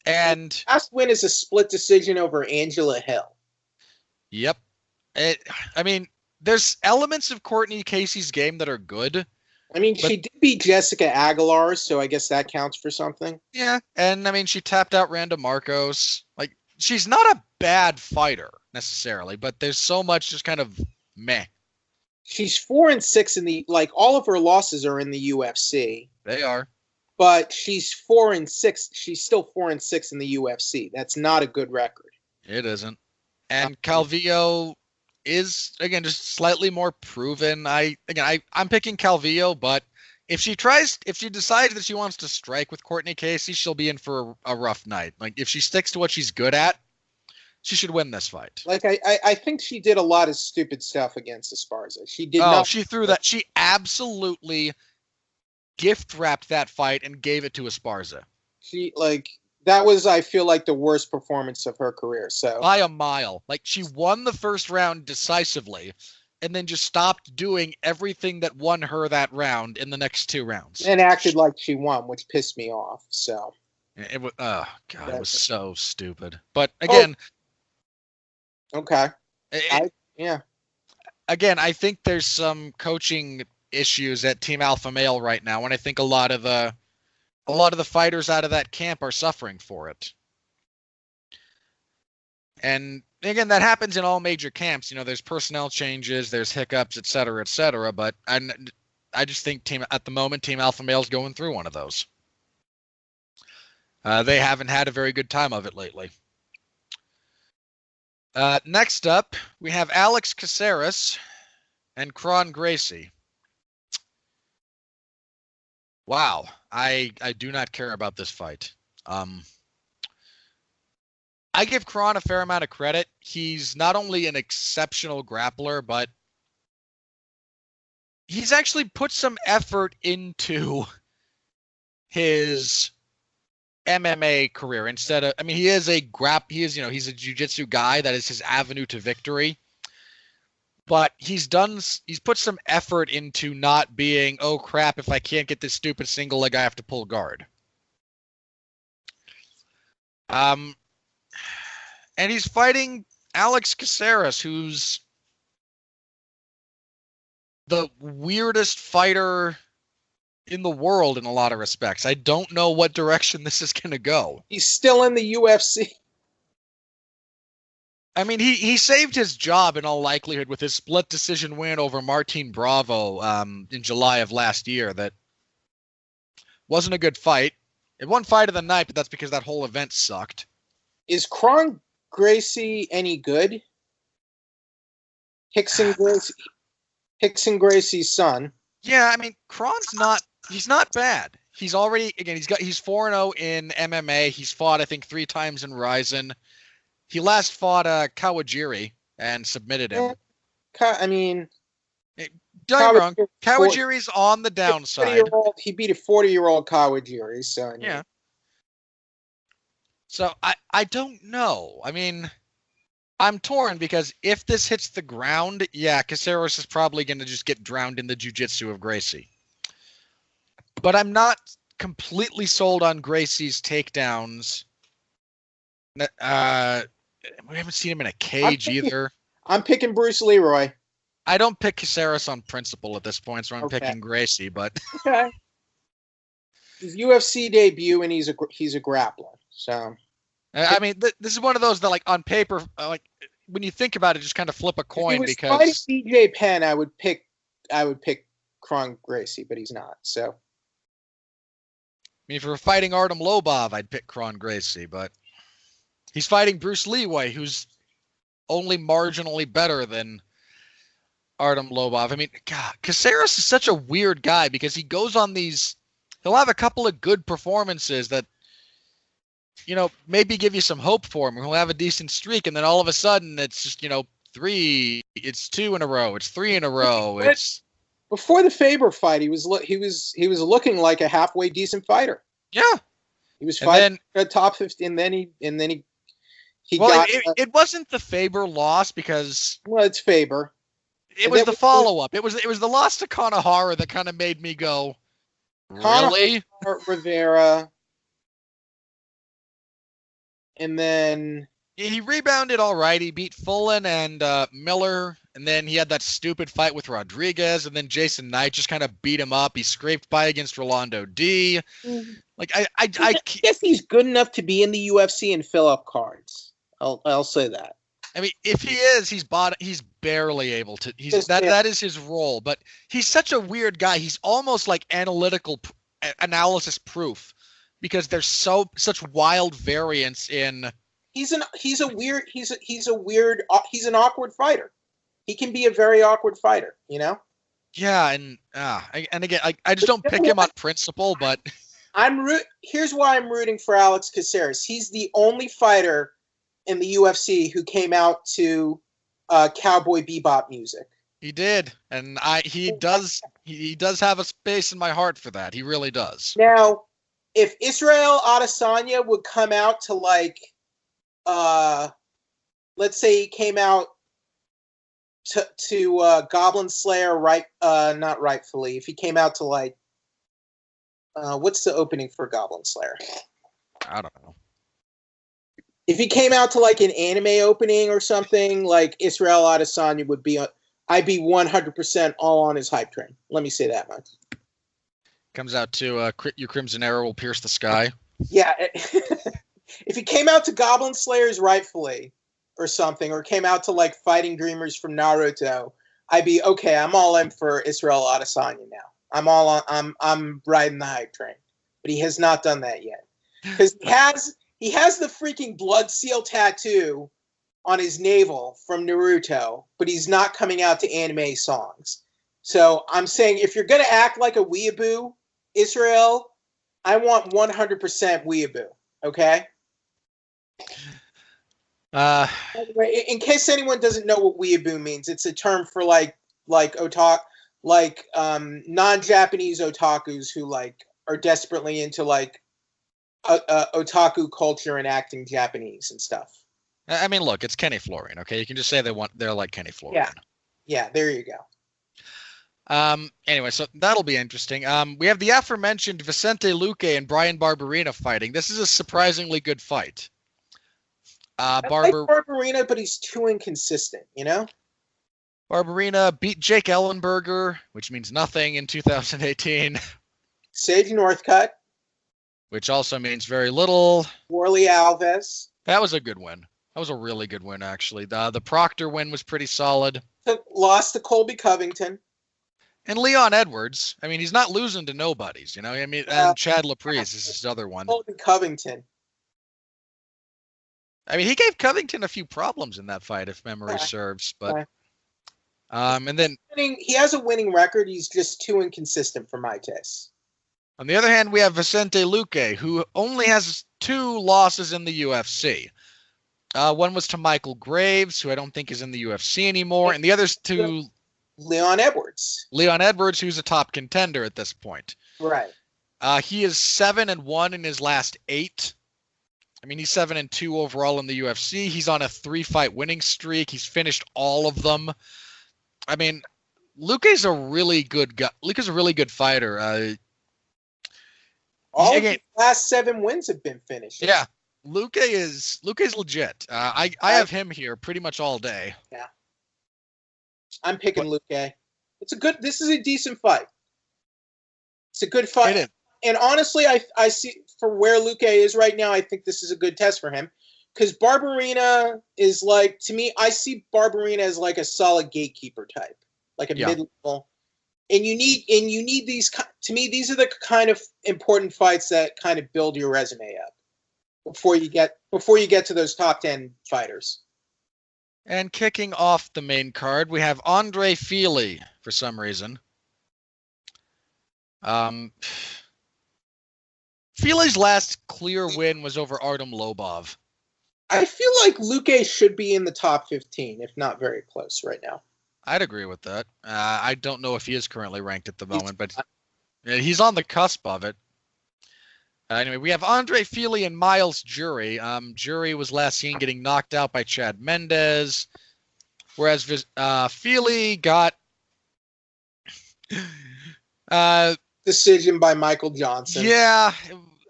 And last win is a split decision over Angela Hill. Yep. I mean, there's elements of Courtney Casey's game that are good. I mean, she did beat Jessica Aguilar, so I guess that counts for something. Yeah, and I mean, she tapped out Randa Marcos. Like, she's not a bad fighter necessarily, but there's so much just kind of meh. She's 4-6 in the all of her losses are in the UFC. They are. But she's 4-6. She's still 4-6 in the UFC. That's not a good record. It isn't. And Calvillo is, again, just slightly more proven. I'm picking Calvillo, but if she decides that she wants to strike with Courtney Casey, she'll be in for a rough night. Like, if she sticks to what she's good at, she should win this fight. Like, I think she did a lot of stupid stuff against Esparza. She did not. She threw that. She absolutely gift wrapped that fight and gave it to Esparza. That was, I feel like, the worst performance of her career. So by a mile. Like, she won the first round decisively and then just stopped doing everything that won her that round in the next 2 rounds. And acted like she won, which pissed me off. So it was, oh God, it was so stupid. But again, okay. Again, I think there's some coaching issues at Team Alpha Male right now, and I think a lot of the fighters out of that camp are suffering for it. And again, that happens in all major camps. There's personnel changes, there's hiccups, et cetera, but I just think at the moment, Team Alpha Male's going through one of those. They haven't had a very good time of it lately. Next up, we have Alex Caceres and Kron Gracie. Wow, I do not care about this fight. I give Kron a fair amount of credit. He's not only an exceptional grappler, but he's actually put some effort into his MMA career instead of, I mean, he's a jiu-jitsu guy. That is his avenue to victory. But he's put some effort into not being, oh crap, if I can't get this stupid single leg, I have to pull guard. And he's fighting Alex Caceres, who's the weirdest fighter in the world in a lot of respects. I don't know what direction this is going to go. He's still in the UFC. I mean, he saved his job in all likelihood with his split decision win over Martin Bravo in July of last year. That wasn't a good fight. It won fight of the night, but that's because that whole event sucked. Is Kron Gracie any good? Hickson Gracie's son. Yeah, I mean, he's not bad. He's 4-0 in MMA. He's fought, I think, 3 times in Ryzen. He last fought Kawajiri and submitted him. I mean, don't get me wrong. Kawajiri's on the downside. He beat a 40-year-old Kawajiri, so I mean. Yeah. So I don't know. I mean, I'm torn because if this hits the ground, yeah, Caceres is probably going to just get drowned in the jiu-jitsu of Gracie. But I'm not completely sold on Gracie's takedowns. We haven't seen him in a cage either. I'm picking Bruce Leroy. I don't pick Caceres on principle at this point, so I'm picking Gracie. But okay, his UFC debut, and he's a grappler. So, I mean, this is one of those that, like, on paper, like when you think about it, just kind of flip a coin. If he because was fighting BJ Penn, I would pick Kron Gracie, but he's not. So, I mean, if we were fighting Artem Lobov, I'd pick Kron Gracie, but he's fighting Bruce Leroy, who's only marginally better than Artem Lobov. I mean, God, Caceres is such a weird guy because he goes on these. He'll have a couple of good performances that, you know, maybe give you some hope for him. He'll have a decent streak, and then all of a sudden, it's just, you know, 2 in a row, it's 3 in a row. It's before the Faber fight, he was looking like a halfway decent fighter. Yeah, he was fighting at top 50, and then he got. It wasn't the Faber loss because it's Faber. It was the follow-up. It was the loss to Kanahara that kind of made me go, really? Rivera. And then he rebounded all right. He beat Fullen and Miller, and then he had that stupid fight with Rodriguez, and then Jason Knight just kind of beat him up. He scraped by against Rolando D. Mm-hmm. Like I guess he's good enough to be in the UFC and fill up cards. I'll say that. I mean, if he is, he's barely able to. That is his role, but he's such a weird guy. He's almost like analysis proof. Because there's such wild variance in. He's an awkward fighter. He can be a very awkward fighter, you know. Yeah, and again, I just don't pick him on principle, but here's why I'm rooting for Alex Caceres. He's the only fighter in the UFC who came out to Cowboy Bebop music. He did, and he does have a space in my heart for that. He really does. Now, if Israel Adesanya would come out to let's say he came out to Goblin Slayer, not rightfully. If he came out to what's the opening for Goblin Slayer? I don't know. If he came out to an anime opening or something, like Israel Adesanya would be, I'd be 100% all on his hype train. Let me say that much. Comes out to your Crimson Arrow will pierce the sky. Yeah. If he came out to Goblin Slayers rightfully or something, or came out to Fighting Dreamers from Naruto, I'd be okay. I'm all in for Israel Adesanya now. I'm riding the hype train, but he has not done that yet because he has the freaking blood seal tattoo on his navel from Naruto, but he's not coming out to anime songs. So I'm saying if you're going to act like a weeaboo, Israel, I want 100% weeaboo, okay? By the way, in case anyone doesn't know what weeaboo means, it's a term for like non-Japanese otakus who like are desperately into like otaku culture and acting Japanese and stuff. I mean, look, it's Kenny Florian, okay? You can just say they're like Kenny Florian. Yeah, there you go. Anyway, so that'll be interesting. We have the aforementioned Vicente Luque and Brian Barberena fighting. This is a surprisingly good fight. I like Barberena, but he's too inconsistent, you know? Barberena beat Jake Ellenberger, which means nothing in 2018. Sage Northcutt. Which also means very little. Warley Alves. That was a good win. That was a really good win, actually. The Proctor win was pretty solid. Lost to Colby Covington. And Leon Edwards. I mean, he's not losing to nobodies, you know? I mean, and Chad Laprise is his other one. Colby Covington. I mean, he gave Covington a few problems in that fight, if memory serves. But and then he has a winning record. He's just too inconsistent for my taste. On the other hand, we have Vicente Luque, who only has 2 losses in the UFC. One was to Michael Graves, who I don't think is in the UFC anymore, and the other's to Leon Edwards. Leon Edwards, who's a top contender at this point. Right. He is 7-1 in his last 8. I mean, he's 7-2 overall in the UFC. He's on a 3-fight winning streak. He's finished all of them. I mean, Luque's a really good guy. Luque's a really good fighter. All of the last 7 wins have been finished. Yeah, Luque's legit. I have him here pretty much all day. Yeah, I'm picking Luque. This is a decent fight. It's a good fight. It is. And honestly, I see for where Luque is right now, I think this is a good test for him. Because Barberena is like, to me, I see Barberena as like a solid gatekeeper type, like a mid-level. And you need these. To me, these are the kind of important fights that kind of build your resume up before you get to those top 10 fighters. And kicking off the main card, we have Andre Fili for some reason. Fili's last clear win was over Artem Lobov. I feel like Luque should be in the top 15, if not very close right now. I'd agree with that. I don't know if he is currently ranked at the moment, but he's on the cusp of it. Anyway, we have Andre Fili and Miles Jury. Jury was last seen getting knocked out by Chad Mendez, whereas Fili got decision by Michael Johnson. Yeah.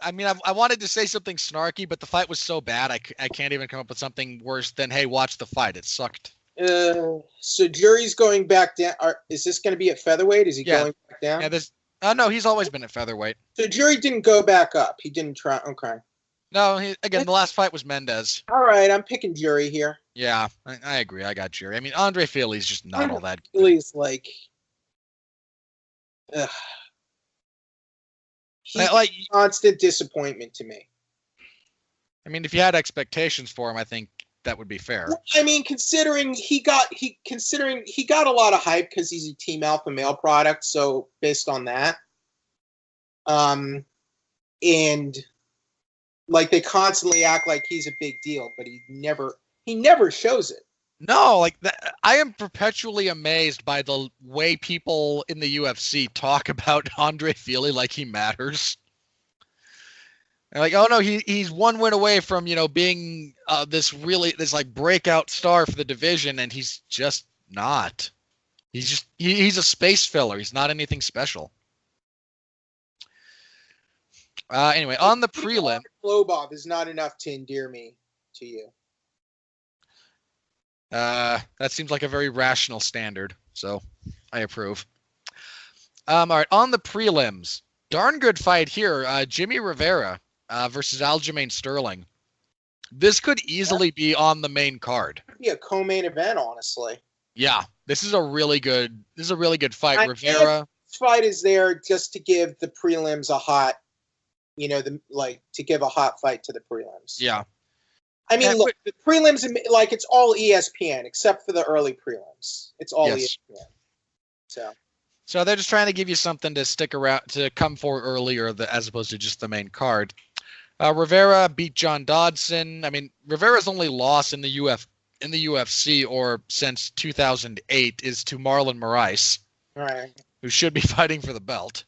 I mean, I wanted to say something snarky, but the fight was so bad, I can't even come up with something worse than, hey, watch the fight. It sucked. So Jury's going back down. Is this going to be at featherweight? Is he going back down? Yeah, no, he's always been at featherweight. So Jury didn't go back up. He didn't try. Okay. No, the last fight was Mendez. All right, I'm picking Jury here. Yeah, I agree. I got Jury. I mean, Andre Fili's just not all that good. Fili's like... He's like constant disappointment to me. I mean, if you had expectations for him, I think that would be fair. I mean, considering he got a lot of hype because he's a Team Alpha male product. So based on that, and like they constantly act like he's a big deal, but he never shows it. No, like that, I am perpetually amazed by the way people in the UFC talk about Andre Fili like he matters. They're like, oh no, he's 1 win away from being this like breakout star for the division, and he's just not. He's a space filler. He's not anything special. Anyway, on the prelim, Lobov is not enough to endear me to you. That seems like a very rational standard, so I approve. All right, on the prelims, darn good fight here. Jimmy Rivera versus Aljamain Sterling. This could easily be on the main card. Could be a co-main event, honestly. Yeah, this is a really good fight. Rivera. This fight is there just to give the prelims a hot, to give a hot fight to the prelims. Yeah. I mean, look, the prelims, like, it's all ESPN except for the early prelims. It's all ESPN. So they're just trying to give you something to stick around, to come for earlier, as opposed to just the main card. Rivera beat John Dodson. I mean, Rivera's only loss in the UFC or since 2008 is to Marlon Moraes, right, who should be fighting for the belt.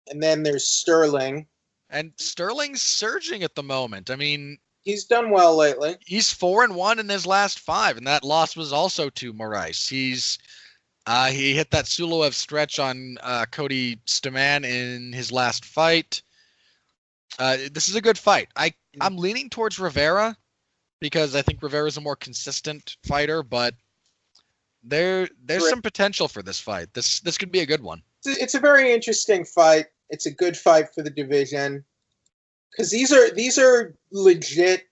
And then there's Sterling. And Sterling's surging at the moment. I mean, he's done well lately. He's 4-1 in his last 5, and that loss was also to Moraes. He hit that Suloev stretch on Cody Stamann in his last fight. This is a good fight. I'm leaning towards Rivera because I think Rivera is a more consistent fighter, but there's some potential for this fight. This could be a good one. It's a very interesting fight. It's a good fight for the division because these are legit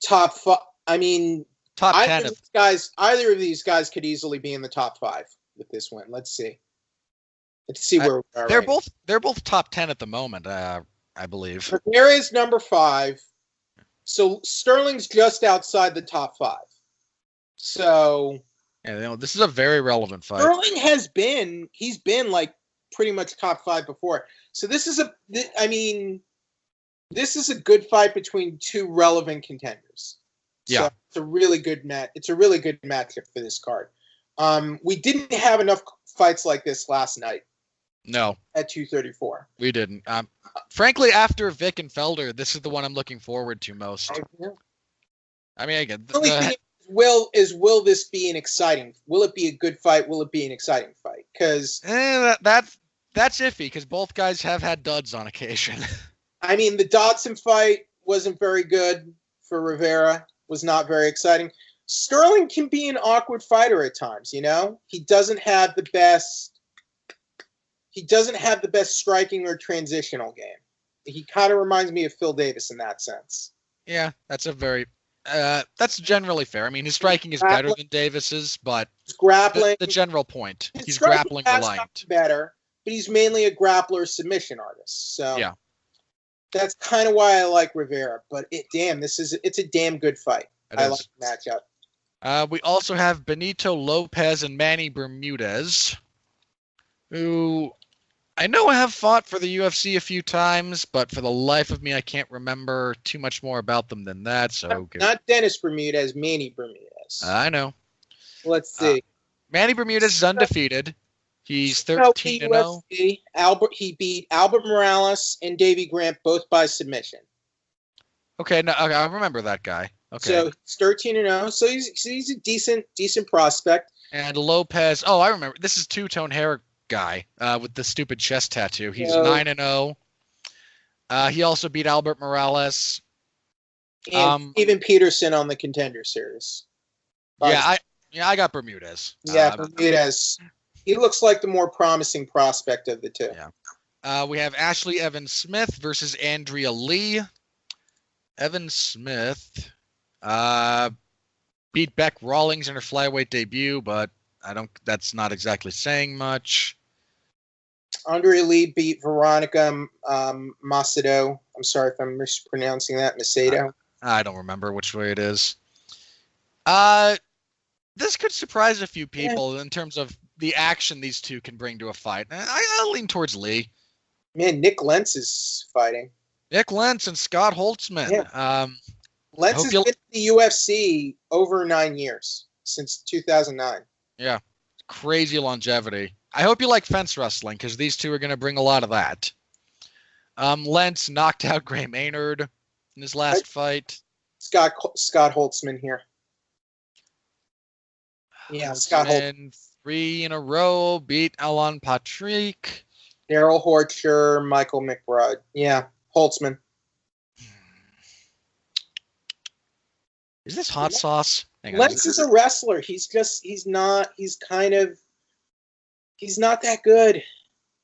top 5. I mean, top 10 either of these guys could easily be in the top 5 with this win. Let's see where we are. They're both top 10 at the moment, I believe. Rivera is number 5, so Sterling's just outside the top 5. So yeah, this is a very relevant fight. Sterling he's been like pretty much top 5 before. So this is a good fight between two relevant contenders. Yeah, so it's a really good matchup for this card. We didn't have enough fights like this last night. No, at 234, we didn't. Frankly, after Vic and Felder, this is the one I'm looking forward to most. I mean, again, the only thing will this be an exciting? Will it be a good fight? Will it be an exciting fight? Because that's iffy because both guys have had duds on occasion. I mean, the Dodson fight wasn't very good for Rivera. Was not very exciting. Sterling can be an awkward fighter at times. He doesn't have the best. He doesn't have the best striking or transitional game. He kind of reminds me of Phil Davis in that sense. Yeah, that's that's generally fair. I mean, his striking is better than Davis's, but grappling. The general point, he's grappling reliant. Better, but he's mainly a grappler submission artist. So yeah, that's kind of why I like Rivera. But it's a damn good fight. I like the matchup. We also have Benito Lopez and Manny Bermudez, who I know have fought for the UFC a few times, but for the life of me, I can't remember too much more about them than that. So not Dennis Bermudez, Manny Bermudez. I know. Let's see. Manny Bermudez is undefeated. He's 13-0. He beat Albert Morales and Davey Grant both by submission. Okay, no, I remember that guy. Okay. So he's 13-0. So he's a decent prospect. And Lopez. Oh, I remember. This is two-tone hair guy with the stupid chest tattoo. He's 9-0. He also beat Albert Morales. And Steven Peterson on the Contender Series. I got Bermudez. Bermudez. He looks like the more promising prospect of the two. Yeah. We have Ashley Evans Smith versus Andrea Lee. Evans Smith beat Beck Rawlings in her flyweight debut, but that's not exactly saying much. Andrea Lee beat Veronica Macedo. I'm sorry if I'm mispronouncing that. Macedo. I don't remember which way it is. This could surprise a few people in terms of the action these two can bring to a fight. I'll lean towards Lee. Man, Nick Lentz is fighting. Nick Lentz and Scott Holtzman. Yeah. Lentz has been in the UFC over 9 years, since 2009. Yeah, crazy longevity. I hope you like fence wrestling, because these two are going to bring a lot of that. Lentz knocked out Gray Maynard in his last fight. Scott Holtzman here. Yeah, Scott Holtzman. 3 in a row, beat Alan Patrick. Daryl Horcher, Michael McBride. Yeah, Holtzman. Is this hot sauce? Lentz is a wrestler. He's not that good.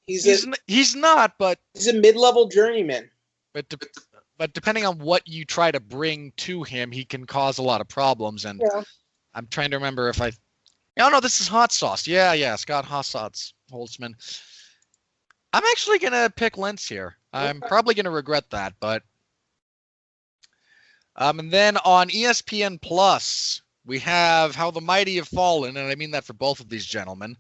He's not, but he's a mid-level journeyman. But depending on what you try to bring to him, he can cause a lot of problems. And I'm trying to remember if I... Oh, no, this is hot sauce. Yeah, Scott Hot Sauce Holtzman. I'm actually going to pick Lentz here. I'm probably going to regret that, but And then on ESPN Plus, we have How the Mighty Have Fallen, and I mean that for both of these gentlemen.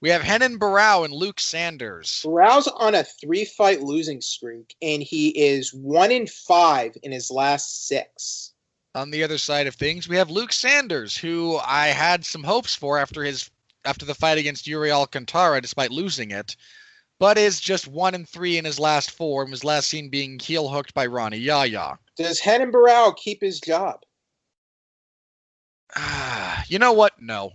We have Renan Barão and Luke Sanders. Barão's on a 3-fight losing streak, and he is 1-5 in his last 6. On the other side of things, we have Luke Sanders, who I had some hopes for after the fight against Yuri Alcantara, despite losing it, but is just 1-3 in his last 4, and was last seen being heel hooked by Ronnie Yaya. Does Renan Barão keep his job? You know what? No.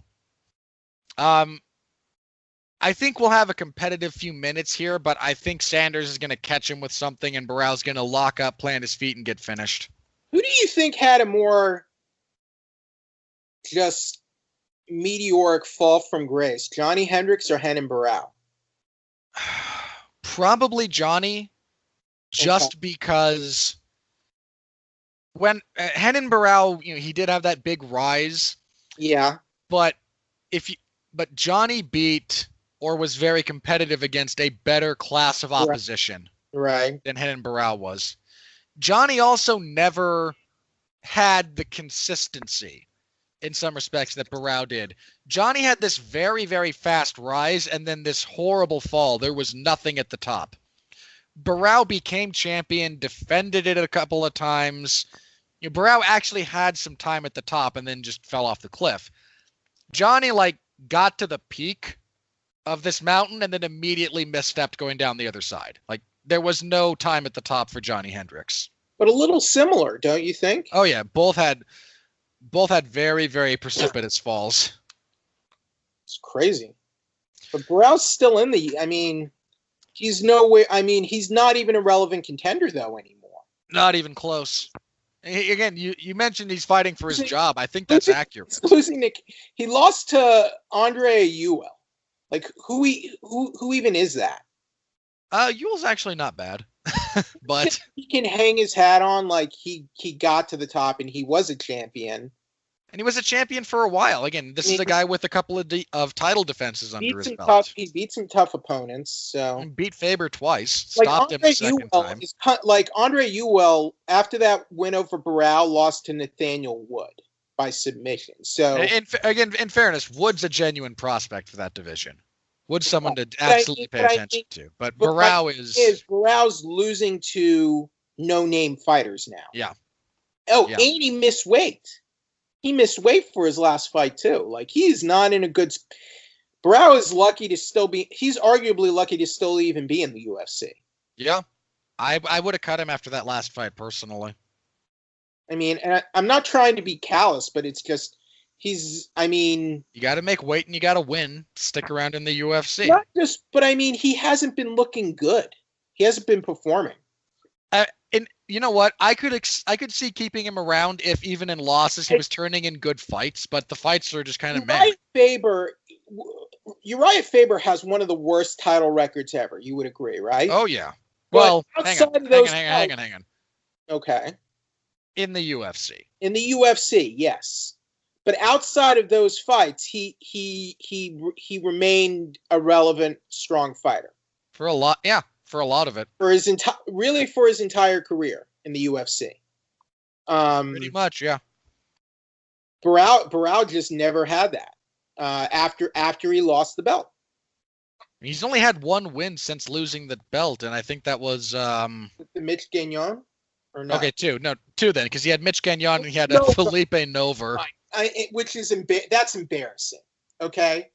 I think we'll have a competitive few minutes here, but I think Sanders is going to catch him with something, and Barão's going to lock up, plant his feet, and get finished. Who do you think had a more just meteoric fall from grace, Johnny Hendricks or Renan Barão? Probably Johnny, just because when Renan Barão, he did have that big rise. Yeah, but Johnny beat or was very competitive against a better class of opposition, right, than Renan Barão was. Johnny also never had the consistency in some respects that Barão did. Johnny had this very, very fast rise and then this horrible fall. There was nothing at the top. Barão became champion, defended it a couple of times. Barão actually had some time at the top and then just fell off the cliff. Johnny got to the peak of this mountain and then immediately misstepped going down the other side. There was no time at the top for Johnny Hendricks. But a little similar, don't you think? Oh yeah, both had very, very precipitous falls. It's crazy. But Barão's still in he's nowhere. He's not even a relevant contender though anymore. Not even close. Again, you mentioned he's fighting for his job. I think that's accurate. He lost to Andre Ewell. Who even is that? Ewell's actually not bad, but he can hang his hat on he got to the top and he was a champion. And he was a champion for a while. Again, this is a guy with a couple of title defenses under his belt. He beat some tough opponents. So he beat Faber twice. Stopped him the second time. Andre Ewell, after that win over Barão, lost to Nathaniel Wood by submission. So again, in fairness, Wood's a genuine prospect for that division. Wood's someone to absolutely pay attention to. But Barão's losing to no-name fighters now. Yeah. Oh, yeah. And he missed weight. He missed weight for his last fight too. He's not in a good. Barão is lucky to still be. He's arguably lucky to still even be in the UFC. Yeah, I would have cut him after that last fight personally. And I'm not trying to be callous, but it's just you got to make weight and you got to win. Stick around in the UFC. Not just, but he hasn't been looking good. He hasn't been performing. And you know what? I could see keeping him around if even in losses he was turning in good fights, but the fights are just kind of meh. Uriah Faber has one of the worst title records ever. You would agree, right? Oh yeah. Well, hang on. Okay. In the UFC. In the UFC, yes. But outside of those fights, he remained a relevant, strong fighter. For a lot, yeah. For a lot of it. For his entire career in the UFC. Pretty much, yeah. Barão just never had that after he lost the belt. He's only had one win since losing the belt, and I think that was the Mitch Gagnon? Or no? Okay, two then, because he had Mitch Gagnon and he had Felipe Nover. That's embarrassing. Okay?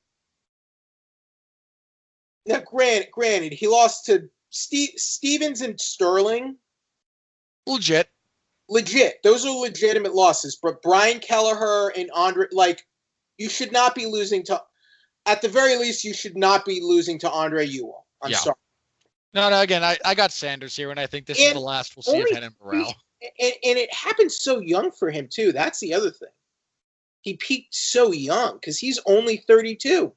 Now, granted, he lost to Stevens and Sterling. Legit. Those are legitimate losses. But Brian Kelleher and Andre, you should not be losing to. At the very least, you should not be losing to Andre Ewell. I'm sorry. No. Again, I got Sanders here, and I think this is the last we'll see of Renan Barão. And it happened so young for him too. That's the other thing. He peaked so young because he's only 32.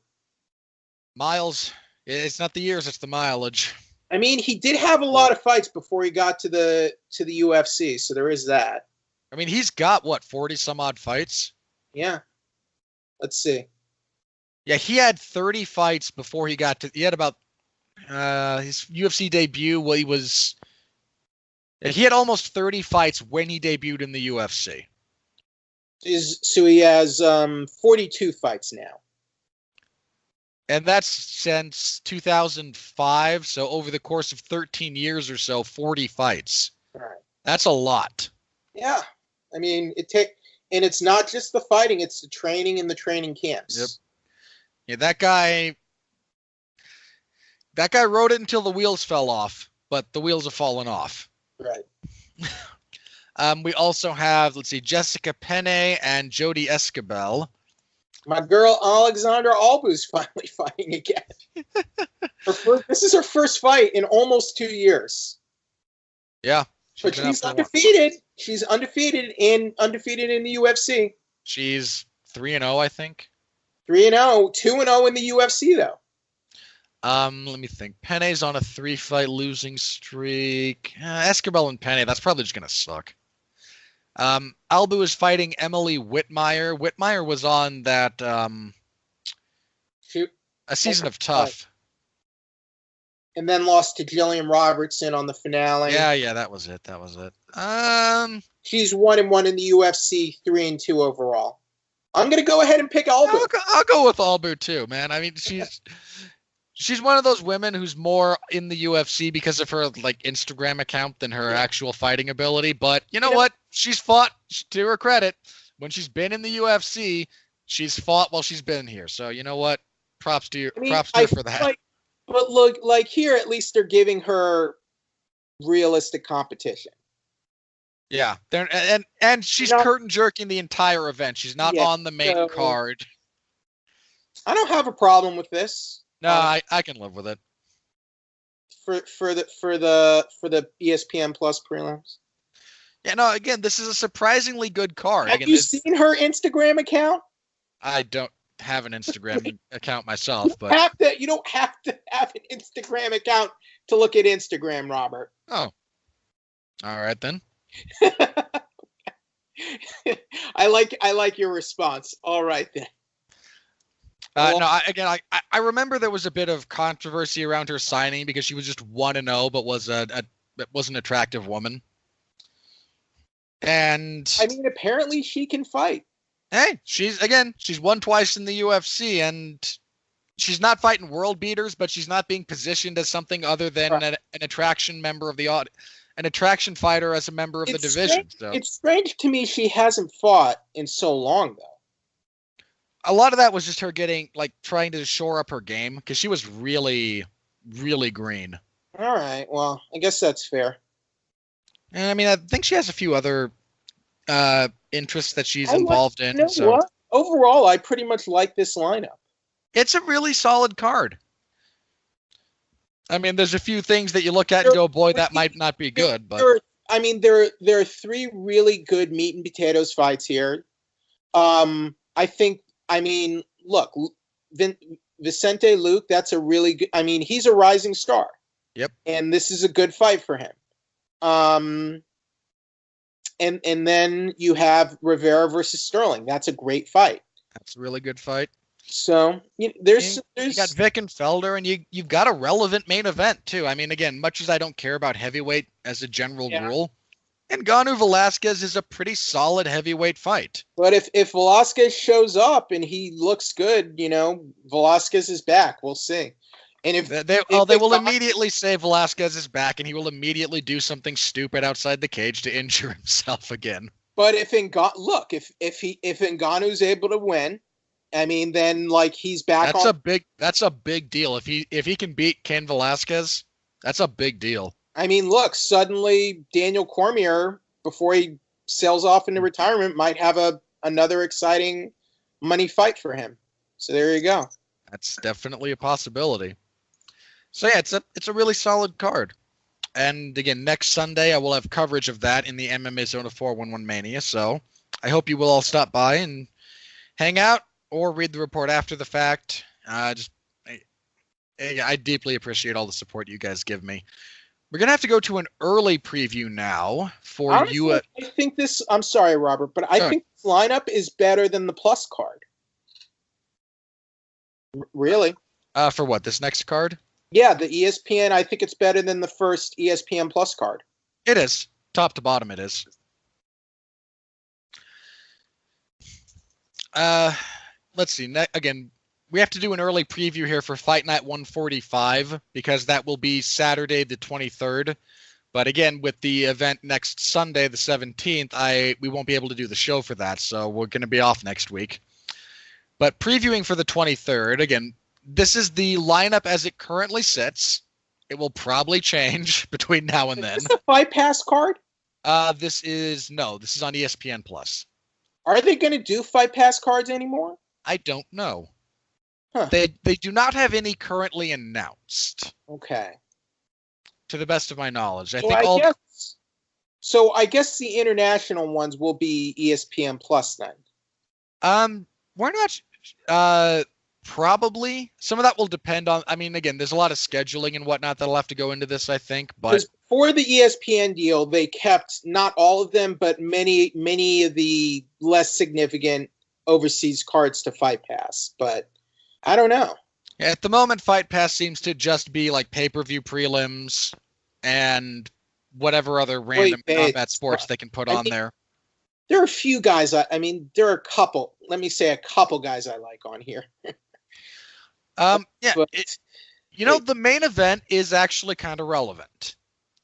Miles. It's not the years; it's the mileage. He did have a lot of fights before he got to the UFC, so there is that. He's got 40 some odd fights. Yeah. Let's see. Yeah, he had 30 fights before he got to. He had about his UFC debut. Well, he was He had almost 30 fights when he debuted in the UFC. So he has 42 fights now. And that's since 2005. So over the course of 13 years or so, 40 fights. Right. That's a lot. Yeah. I mean, and it's not just the fighting, it's the training and the training camps. Yep. Yeah, that guy rode it until the wheels fell off, but the wheels have fallen off. Right. We also have, let's see, Jessica Penne and Jody Escabel. My girl Alexandra Albu's finally fighting again. This is her first fight in almost 2 years. Yeah. But she's undefeated. She's undefeated in the UFC. She's 3-0, I think. 3-0, 2-0 in the UFC though. Let me think. Penne's on a 3-fight losing streak. Escabel and Penne, that's probably just gonna suck. Albu is fighting Emily Whitmire. Whitmire was on that A Season of Tough. And then lost to Jillian Robertson on the finale. Yeah, that was it. She's 1-1 in the UFC, 3-2 overall. I'm gonna go ahead and pick Albu. I'll go with Albu too, man. I mean, she's one of those women who's more in the UFC because of her like Instagram account than her actual fighting ability. But you know what? She's fought, to her credit, when she's been in the UFC, she's fought while she's been here. So you know what? Props to you. Props to her for that. But look, like here, at least they're giving her realistic competition. Yeah, and she's curtain jerking the entire event. She's not on the main card. I don't have a problem with this. No, I can live with it. For the ESPN Plus prelims. Yeah, no. Again, this is a surprisingly good card. Have you seen her Instagram account? I don't have an Instagram account myself, but you don't have to have an Instagram account to look at Instagram, Robert. Oh, all right then. I like your response. All right then. I remember there was a bit of controversy around her signing because she was just 1-0, but was an attractive woman. And I mean, apparently she can fight. Hey, she's won twice in the UFC, and she's not fighting world beaters, but she's not being positioned as something other than an attraction member of the audience. An attraction fighter as a member of the division. So. It's strange to me she hasn't fought in so long, though. A lot of that was just her trying to shore up her game because she was really, really green. All right. Well, I guess that's fair. And I mean, I think she has a few other interests that she's involved in. What? Overall, I pretty much like this lineup. It's a really solid card. I mean, there's a few things that you look at and go, boy, that might not be good. But there are three really good meat and potatoes fights here. Look, Vicente Luque, that's a really good. I mean, he's a rising star. Yep. And this is a good fight for him. And then you have Rivera versus Sterling. That's a great fight. That's a really good fight. So you got Vic and Felder, and you've got a relevant main event too. I mean, again, much as I don't care about heavyweight as a general rule, Ngannou Velasquez is a pretty solid heavyweight fight. But if Velasquez shows up and he looks good, Velasquez is back. We'll see. And if they will immediately say Velasquez is back, and he will immediately do something stupid outside the cage to injure himself again. But if Ngannou's able to win. I mean, then he's back. That's a big deal. If he can beat Cain Velasquez, that's a big deal. I mean, look, suddenly Daniel Cormier, before he sails off into retirement, might have another exciting money fight for him. So there you go. That's definitely a possibility. So yeah, it's a really solid card. And again, next Sunday I will have coverage of that in the MMA Zone of 411 Mania. So I hope you will all stop by and hang out. Or read the report after the fact. I deeply appreciate all the support you guys give me. We're going to have to go to an early preview now for you. I think this, I'm sorry, Robert, but I think this lineup is better than the Plus card. Really? For what, this next card? Yeah, the ESPN, I think it's better than the first ESPN Plus card. It is. Top to bottom, it is. Let's see. Again, we have to do an early preview here for Fight Night 145 because that will be Saturday the 23rd. But again, with the event next Sunday, the 17th, we won't be able to do the show for that, so we're going to be off next week. But previewing for the 23rd, again, this is the lineup as it currently sits. It will probably change between now and then. Is this a Fight Pass card? This is on ESPN Plus. Are they going to do Fight Pass cards anymore? I don't know. Huh. They do not have any currently announced. Okay. To the best of my knowledge. I guess the international ones will be ESPN Plus then. We're not probably. Some of that will depend on, again, there's a lot of scheduling and whatnot that'll have to go into this, I think. But for the ESPN deal, they kept not all of them, but many of the less significant overseas cards to Fight Pass. But I don't know. At the moment, Fight Pass seems to just be like pay-per-view prelims and whatever other random combat sports they can put on there. There are a few guys. There are a couple. Let me say a couple guys I like on here. The main event is actually kind of relevant,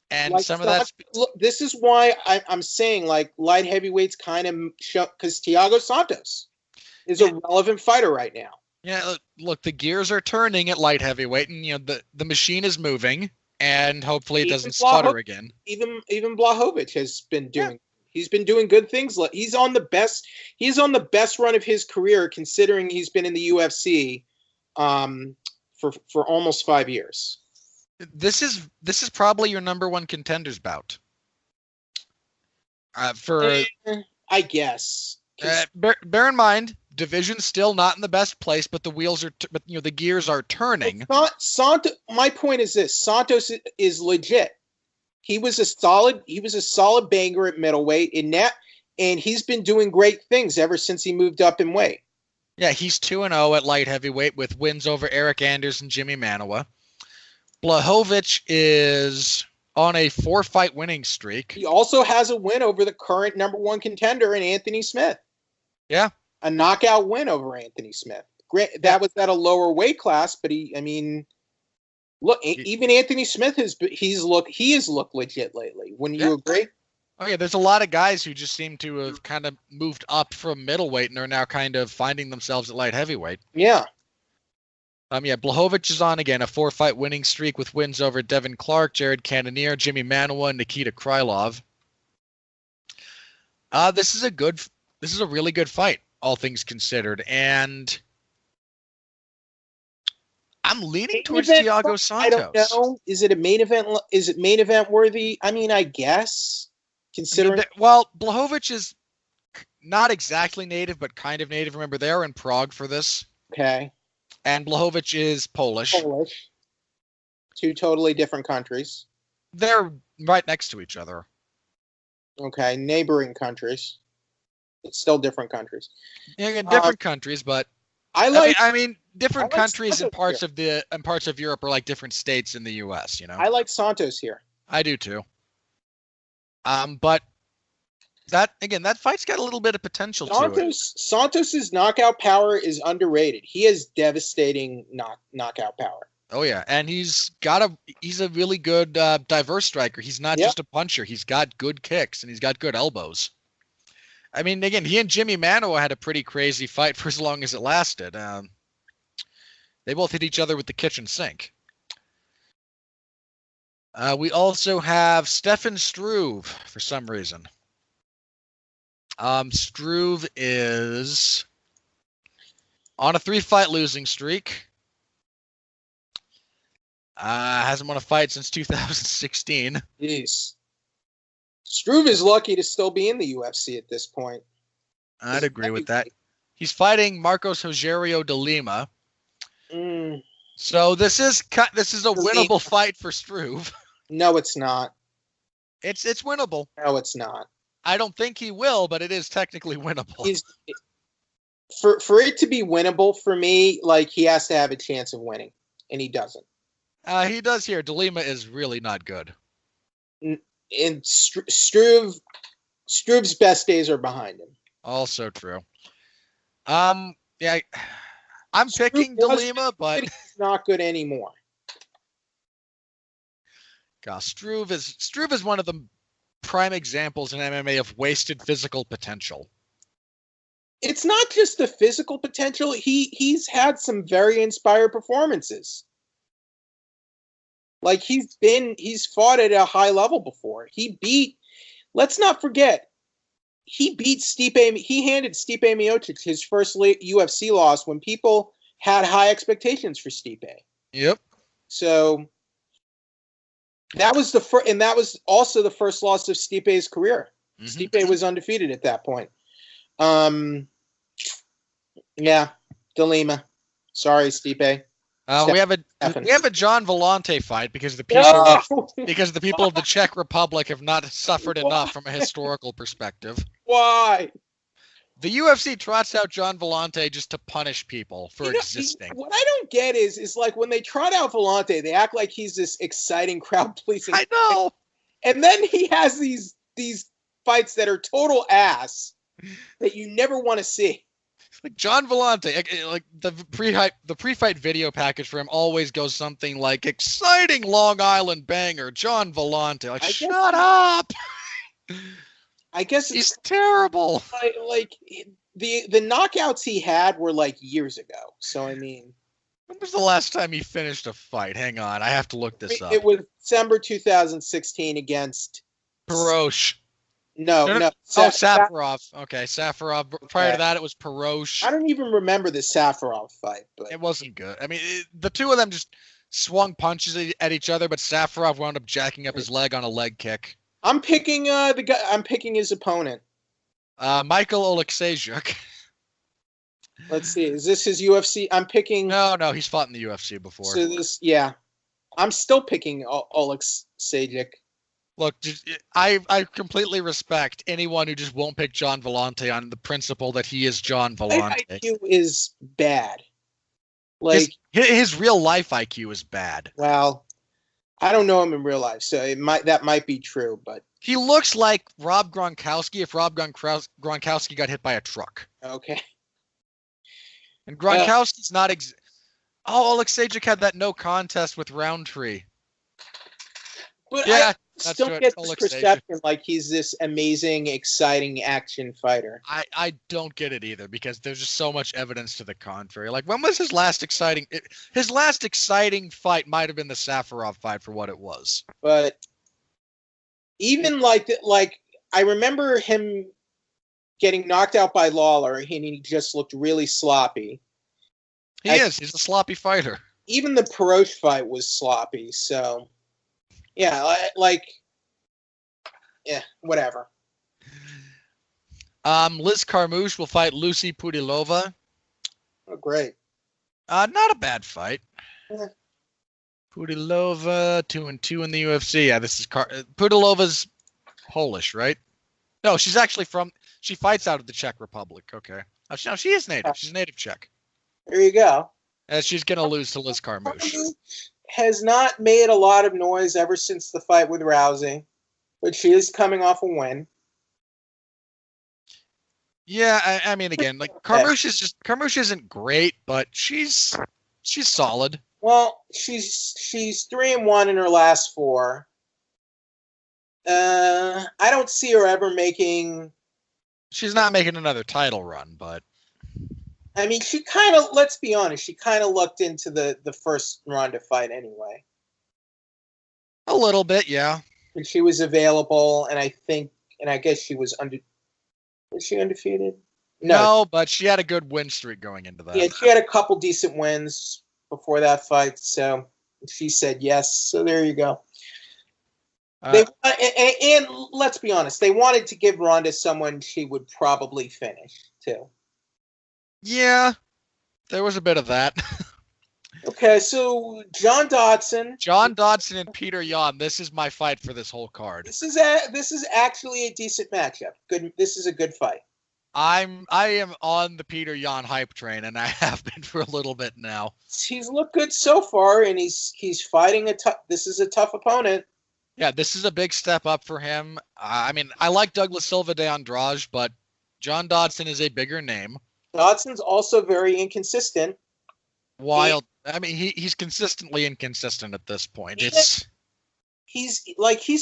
and some of that. This is why I'm saying like light heavyweights kind of show, because Thiago Santos is a relevant fighter right now. Yeah, look, the gears are turning at light heavyweight, and the machine is moving, and hopefully it doesn't stutter again. Even Blachowicz has been doing. Yeah. He's been doing good things. He's on the best run of his career, considering he's been in the UFC for almost 5 years. This is probably your number one contenders bout. I guess. Bear in mind, division's still not in the best place, but the wheels are, the gears are turning. Santos. My point is this: Santos is legit. He was a solid banger at middleweight and he's been doing great things ever since he moved up in weight. Yeah, he's 2-0 at light heavyweight with wins over Eric Anders and Jimmy Manuwa. Blachowicz is on a 4-fight winning streak. He also has a win over the current number one contender in Anthony Smith. Yeah. A knockout win over Anthony Smith. That was at a lower weight class, but look, even Anthony Smith has looked legit lately. Wouldn't you agree? Oh yeah, there's a lot of guys who just seem to have kind of moved up from middleweight and are now kind of finding themselves at light heavyweight. Yeah. Blachowicz is on again a 4-fight winning streak with wins over Devin Clark, Jared Cannonier, Jimmy Manuwa, and Nikita Krylov. This is a really good fight, all things considered, and I'm leaning towards Thiago Santos. I don't know. Is it a main event? Is it main event worthy? I guess. Considering Blachowicz is not exactly native, but kind of native. Remember, they are in Prague for this. Okay. And Blachowicz is Polish. Two totally different countries. They're right next to each other. Okay, neighboring countries. It's still different countries. Yeah, different countries, but different countries and parts of Europe are like different states in the U.S. I like Santos here. I do too. But that fight's got a little bit of potential to it. Santos's knockout power is underrated. He has devastating knockout power. Oh yeah, and he's a really good diverse striker. He's not just a puncher. He's got good kicks and he's got good elbows. Again, he and Jimmy Manuwa had a pretty crazy fight for as long as it lasted. They both hit each other with the kitchen sink. We also have Stefan Struve for some reason. Struve is on a 3-fight losing streak. Hasn't won a fight since 2016. Jeez. Struve is lucky to still be in the UFC at this point. I'd agree with that. He's fighting Marcos Rogerio de Lima. So this is a winnable fight for Struve. No, it's not. It's winnable. No, it's not. I don't think he will, but it is technically winnable. For it to be winnable for me, like he has to have a chance of winning, and he doesn't. He does here. De Lima is really not good. and Struve's best days are behind him. Also true. Yeah, I'm picking DeLima, but he's not good anymore. Gosh, Struve is one of the prime examples in MMA of wasted physical potential. It's not just the physical potential. He's had some very inspired performances. Like he's fought at a high level before. Let's not forget, he handed Stipe Miocic his first UFC loss when people had high expectations for Stipe. Yep. So that was and that was also the first loss of Stipe's career. Mm-hmm. Stipe was undefeated at that point. Yeah, DeLima. Sorry, Stipe. We have a John Vellante fight because the people of the Czech Republic have not suffered enough from a historical perspective. Why? The UFC trots out John Vellante just to punish people for existing. What I don't get is like when they trot out Vellante, they act like he's this exciting crowd pleasing. I know. And then he has these fights that are total ass that you never want to see. Like John Vellante, like the pre-fight video package for him always goes something like exciting Long Island banger, John Vellante. Like, shut up. I guess he's terrible. Like the knockouts he had were like years ago. So I mean, when was the last time he finished a fight? Hang on, I have to look this up. It was December 2016 against Perosh. No. Safarov. Okay, Safarov. Prior to that, it was Perosh. I don't even remember the Safarov fight, but it wasn't good. I mean, the two of them just swung punches at each other, but Safarov wound up jacking up his leg on a leg kick. I'm picking the guy. I'm picking his opponent. Michael Oleksiejczuk. Let's see. Is this his UFC? I'm picking. No, he's fought in the UFC before. So I'm still picking Oleksiejczuk. Look, I completely respect anyone who just won't pick John Vellante on the principle that he is John Vellante. His IQ is bad. Like his real life IQ is bad. Well, I don't know him in real life, so that might be true, but he looks like Rob Gronkowski if Rob Gronkowski got hit by a truck. Okay. And Gronkowski's not Oleksiejczuk had that no contest with Roundtree. But yeah, I still get this perception like he's this amazing, exciting action fighter. I don't get it either because there's just so much evidence to the contrary. Like, when was his last exciting? His last exciting fight might have been the Safarov fight for what it was. But even like I remember him getting knocked out by Lawler, and he just looked really sloppy. He's a sloppy fighter. Even the Perosh fight was sloppy, so. Yeah, whatever. Liz Carmouche will fight Lucy Pudilova. Oh, great. Not a bad fight. Yeah. Pudilova 2-2 in the UFC. Yeah, this is Pudilova's Polish, right? No, she's actually she fights out of the Czech Republic. Okay. No, she is native. She's native Czech. There you go. She's going to lose to Liz Carmouche. Has not made a lot of noise ever since the fight with Rousey, but she is coming off a win. Yeah, I mean, again, like Carmouche isn't great, but she's solid. Well, she's 3-1 in her last 4. I don't see her ever making. She's not making another title run, but. I mean, she kind of, let's be honest, she kind of lucked into the first Ronda fight anyway. A little bit, yeah. And she was available, and I guess she was was she undefeated? No, but she had a good win streak going into that. Yeah, she had a couple decent wins before that fight, so she said yes. So there you go. And let's be honest, they wanted to give Ronda someone she would probably finish, too. Yeah, there was a bit of that. Okay, so John Dodson and Peter Yan. This is my fight for this whole card. This is actually a decent matchup. Good. This is a good fight. I am on the Peter Yan hype train, and I have been for a little bit now. He's looked good so far, and he's fighting this is a tough opponent. Yeah, this is a big step up for him. I mean, I like Douglas Silva de Andrade, but John Dodson is a bigger name. Dodson's also very inconsistent. Wild. I mean, he's consistently inconsistent at this point. He's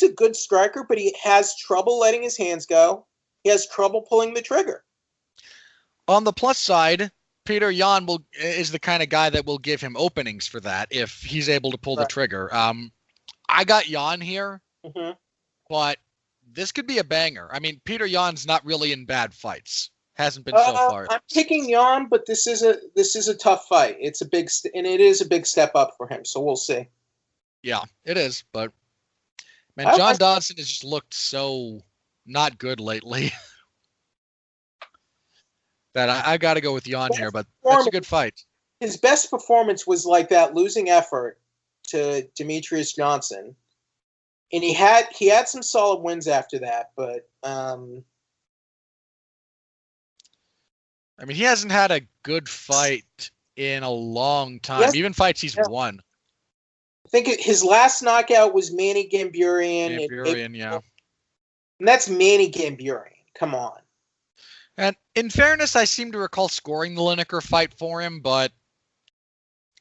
a good striker, but he has trouble letting his hands go. He has trouble pulling the trigger. On the plus side, Peter Yan is the kind of guy that will give him openings for that if he's able to pull the trigger. I got Yan here, but this could be a banger. I mean, Peter Yan's not really in bad fights. Hasn't been so far. I'm picking Yan, but this is a tough fight. It is a big step up for him. So we'll see. Yeah, it is. But man, John Dodson has just looked so not good lately that I got to go with Yan here. But that's a good fight. His best performance was like that losing effort to Demetrius Johnson, and he had some solid wins after that. But I mean, he hasn't had a good fight in a long time. Even fights he's won. I think his last knockout was Manny Gamburian. And that's Manny Gamburian. Come on. And in fairness, I seem to recall scoring the Lineker fight for him, but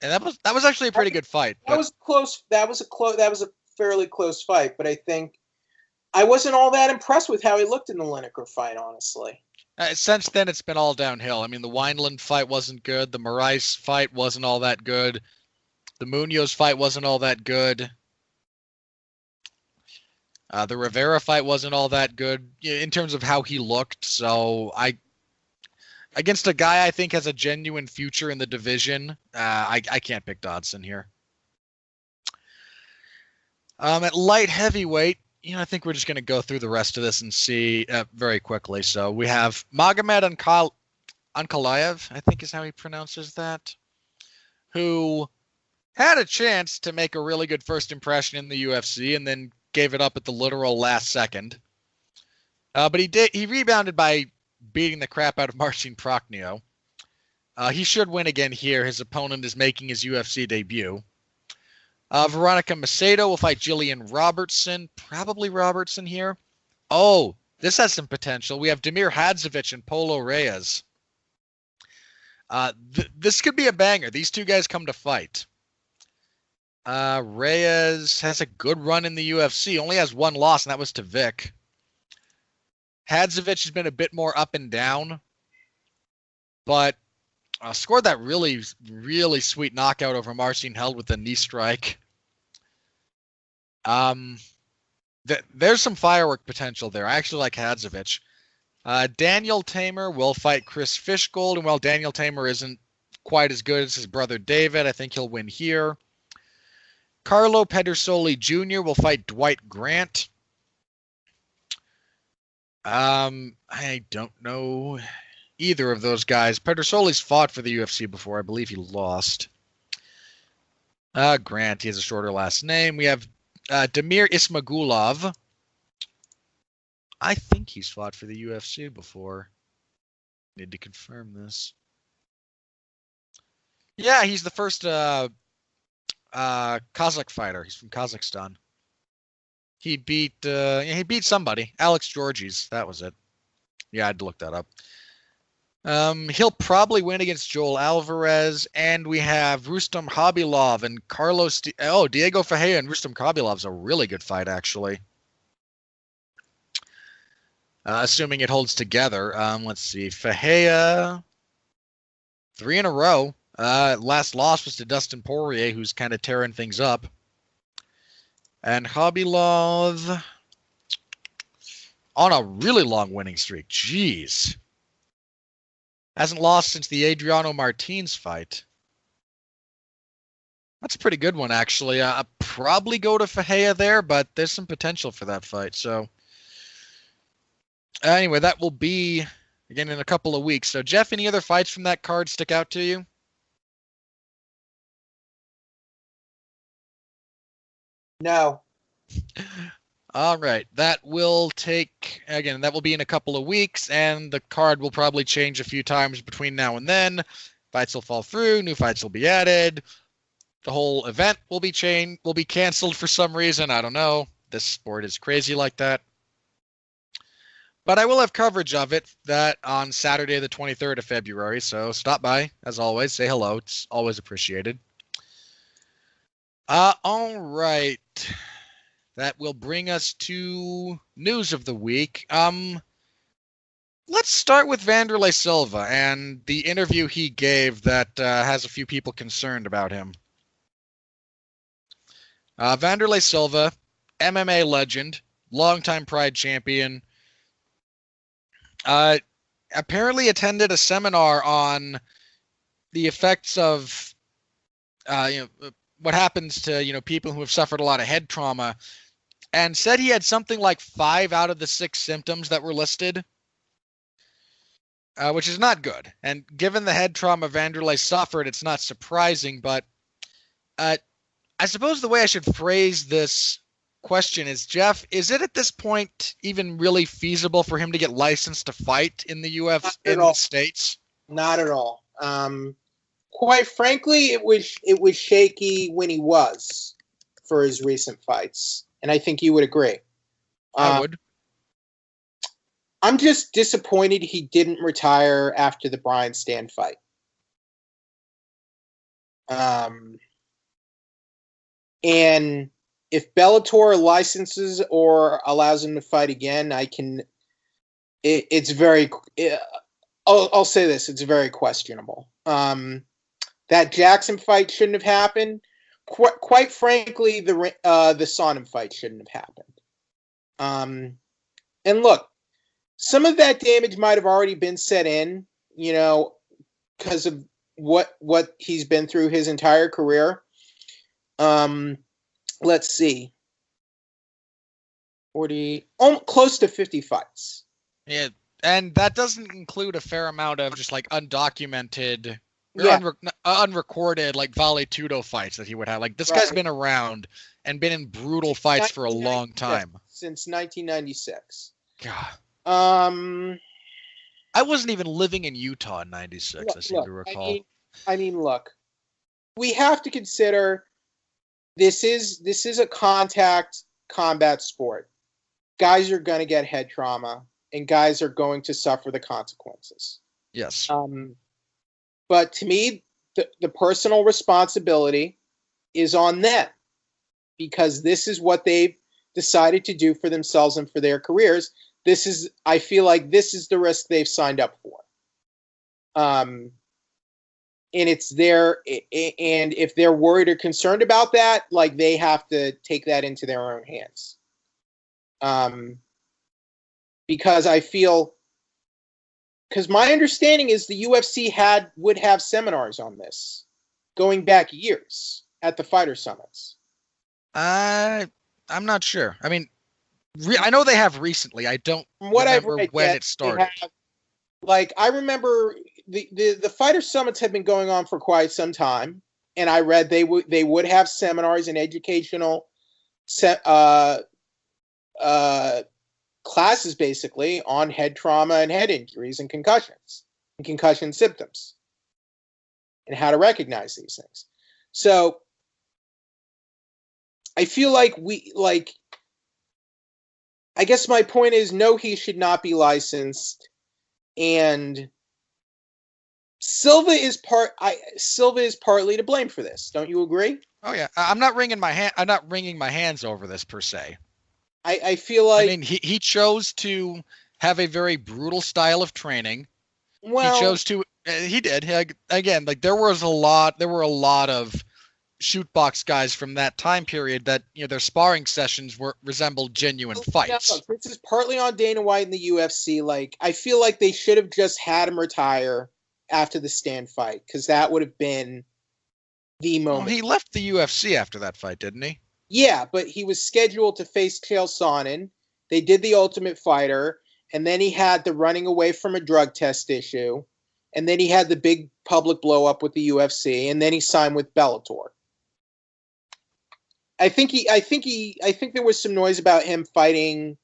that was actually a pretty good fight. That was close. That was a fairly close fight, but I think I wasn't all that impressed with how he looked in the Lineker fight, honestly. Since then, it's been all downhill. I mean, the Wineland fight wasn't good. The Moraes fight wasn't all that good. The Munoz fight wasn't all that good. The Rivera fight wasn't all that good in terms of how he looked. So against a guy I think has a genuine future in the division, I can't pick Dodson here. At light heavyweight, I think we're just going to go through the rest of this and see very quickly. So we have Magomed Ankalaev, I think is how he pronounces that, who had a chance to make a really good first impression in the UFC and then gave it up at the literal last second. But he rebounded by beating the crap out of Marcin Prokhnio. He should win again here. His opponent is making his UFC debut. Veronica Macedo will fight Jillian Robertson. Probably Robertson here. Oh, this has some potential. We have Damir Hadzovic and Polo Reyes. This could be a banger. These two guys come to fight. Reyes has a good run in the UFC. Only has one loss, and that was to Vic. Hadzovic has been a bit more up and down, but scored that really, really sweet knockout over Marcin Held with a knee strike. There's some firework potential there. I actually like Hadzovic. Daniel Tamer will fight Chris Fishgold, and while Daniel Tamer isn't quite as good as his brother David, I think he'll win here. Carlo Pedersoli Jr. will fight Dwight Grant. I don't know either of those guys. Pedersoli's fought for the UFC before. I believe he lost. Grant, he has a shorter last name. We have Damir Ismagulov. I think he's fought for the UFC before. Need to confirm this. Yeah, he's the first Kazakh fighter. He's from Kazakhstan. He beat somebody. Alex Georges. That was it. Yeah, I had to look that up. He'll probably win against Joel Alvarez, and we have Rustam Khabilov and Diego Ferreira and Rustam Khabilov's a really good fight, actually. Assuming it holds together. Let's see. Ferreira, 3 in a row. Last loss was to Dustin Poirier, who's kind of tearing things up. And Khabilov on a really long winning streak. Jeez. Hasn't lost since the Adriano Martins fight. That's a pretty good one, actually. I'll probably go to Ferreira there, but there's some potential for that fight. So anyway, that will be, again, in a couple of weeks. So, Jeff, any other fights from that card stick out to you? No. All right. That will be in a couple of weeks, and the card will probably change a few times between now and then. Fights will fall through, new fights will be added. The whole event will be canceled for some reason. I don't know. this sport is crazy like that. But I will have coverage of it that on Saturday, the 23rd of February. So stop by, as always. Say hello. It's always appreciated. All right. That will bring us to news of the week. Let's start with Wanderlei Silva and the interview he gave that has a few people concerned about him. Wanderlei Silva, MMA legend, longtime Pride champion, apparently attended a seminar on the effects of what happens to people who have suffered a lot of head trauma, and said he had something like 5 out of the 6 symptoms that were listed, which is not good. And given the head trauma Wanderlei suffered, it's not surprising. But I suppose the way I should phrase this question is, Jeff, is it at this point even really feasible for him to get licensed to fight in the UFC in the States? Not at all. Quite frankly, it was shaky when he was for his recent fights, and I think you would agree. I would. I'm just disappointed he didn't retire after the Brian Stann fight. And if Bellator licenses or allows him to fight again, it's very, I'll say this, it's very questionable. That Jackson fight shouldn't have happened. Quite frankly, the Sonnen fight shouldn't have happened. And look, some of that damage might have already been set in, because of what he's been through his entire career. Let's see. 40, close to 50 fights. Yeah, and that doesn't include a fair amount of just like undocumented, unrecorded like Vale Tudo fights that he would have. Like this guy's been around and been in brutal fights for a long time. Since 1996. God. I wasn't even living in Utah in 96, I seem to recall. I mean, look. We have to consider this is a contact combat sport. Guys are going to get head trauma, and guys are going to suffer the consequences. Yes. But to me, the personal responsibility is on them, because this is what they've decided to do for themselves and for their careers. I feel like this is the risk they've signed up for. And it's their, and if they're worried or concerned about that, like they have to take that into their own hands. Because I feel, because my understanding is the UFC would have seminars on this going back years at the fighter summits. I'm not sure. I mean, I know they have recently. I don't remember when it started. I remember the fighter summits have been going on for quite some time, and I read they would have seminars and educational classes basically on head trauma and head injuries and concussions and concussion symptoms and how to recognize these things. So I feel like I guess my point is, no, he should not be licensed. And Silva is partly to blame for this. Don't you agree? Oh yeah, I'm not wringing my hands over this per se. I feel like, I mean, he chose to have a very brutal style of training. Well, he chose to. He did. Again, like there were a lot of shoot box guys from that time period that their sparring sessions resembled genuine fights. No, this is partly on Dana White and the UFC. Like, I feel like they should have just had him retire after the Stann fight, because that would have been the moment. Well, he left the UFC after that fight, didn't he? Yeah, but he was scheduled to face Chael Sonnen. They did the Ultimate Fighter, and then he had the running away from a drug test issue, and then he had the big public blow up with the UFC, and then he signed with Bellator. I think there was some noise about him fighting,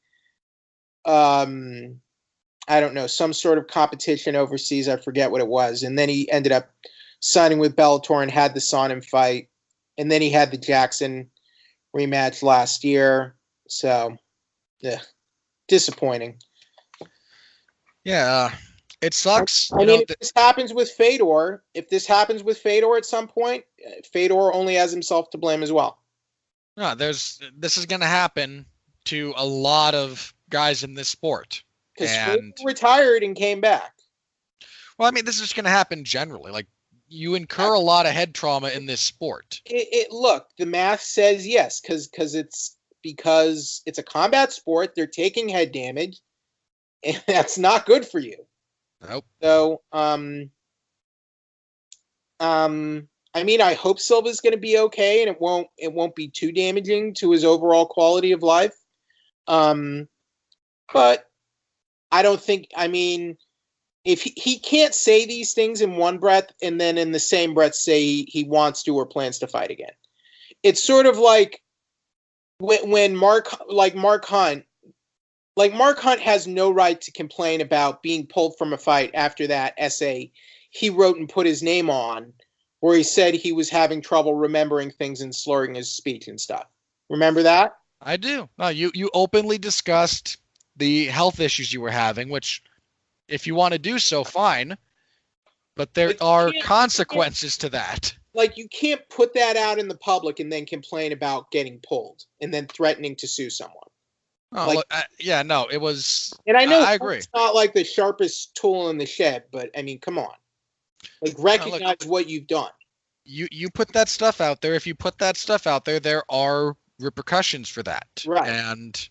I don't know, some sort of competition overseas. I forget what it was. And then he ended up signing with Bellator and had the Sonnen fight. And then he had the Jackson rematch last year. So, yeah, disappointing. Yeah, it sucks. I mean, if this happens with Fedor at some point, Fedor only has himself to blame as well. No, this is going to happen to a lot of guys in this sport. Because Fedor retired and came back. Well, I mean, this is going to happen generally. Like, you incur a lot of head trauma in this sport. Look, the math says yes, because it's a combat sport. They're taking head damage, and that's not good for you. Nope. So, I mean, I hope Silva's going to be okay, and it won't be too damaging to his overall quality of life. But I don't think. I mean, if he can't say these things in one breath and then in the same breath say he wants to or plans to fight again. It's sort of like when Mark Hunt has no right to complain about being pulled from a fight after that essay he wrote and put his name on, where he said he was having trouble remembering things and slurring his speech and stuff. Remember that? I do. No, you openly discussed the health issues you were having, which, if you want to do so, fine. But there are consequences to that. Like, you can't put that out in the public and then complain about getting pulled and then threatening to sue someone. Oh, look, no, it was. And I know I agree. It's not like the sharpest tool in the shed, but I mean, come on. Like, recognize what you've done. You put that stuff out there. If you put that stuff out there, there are repercussions for that. Right. And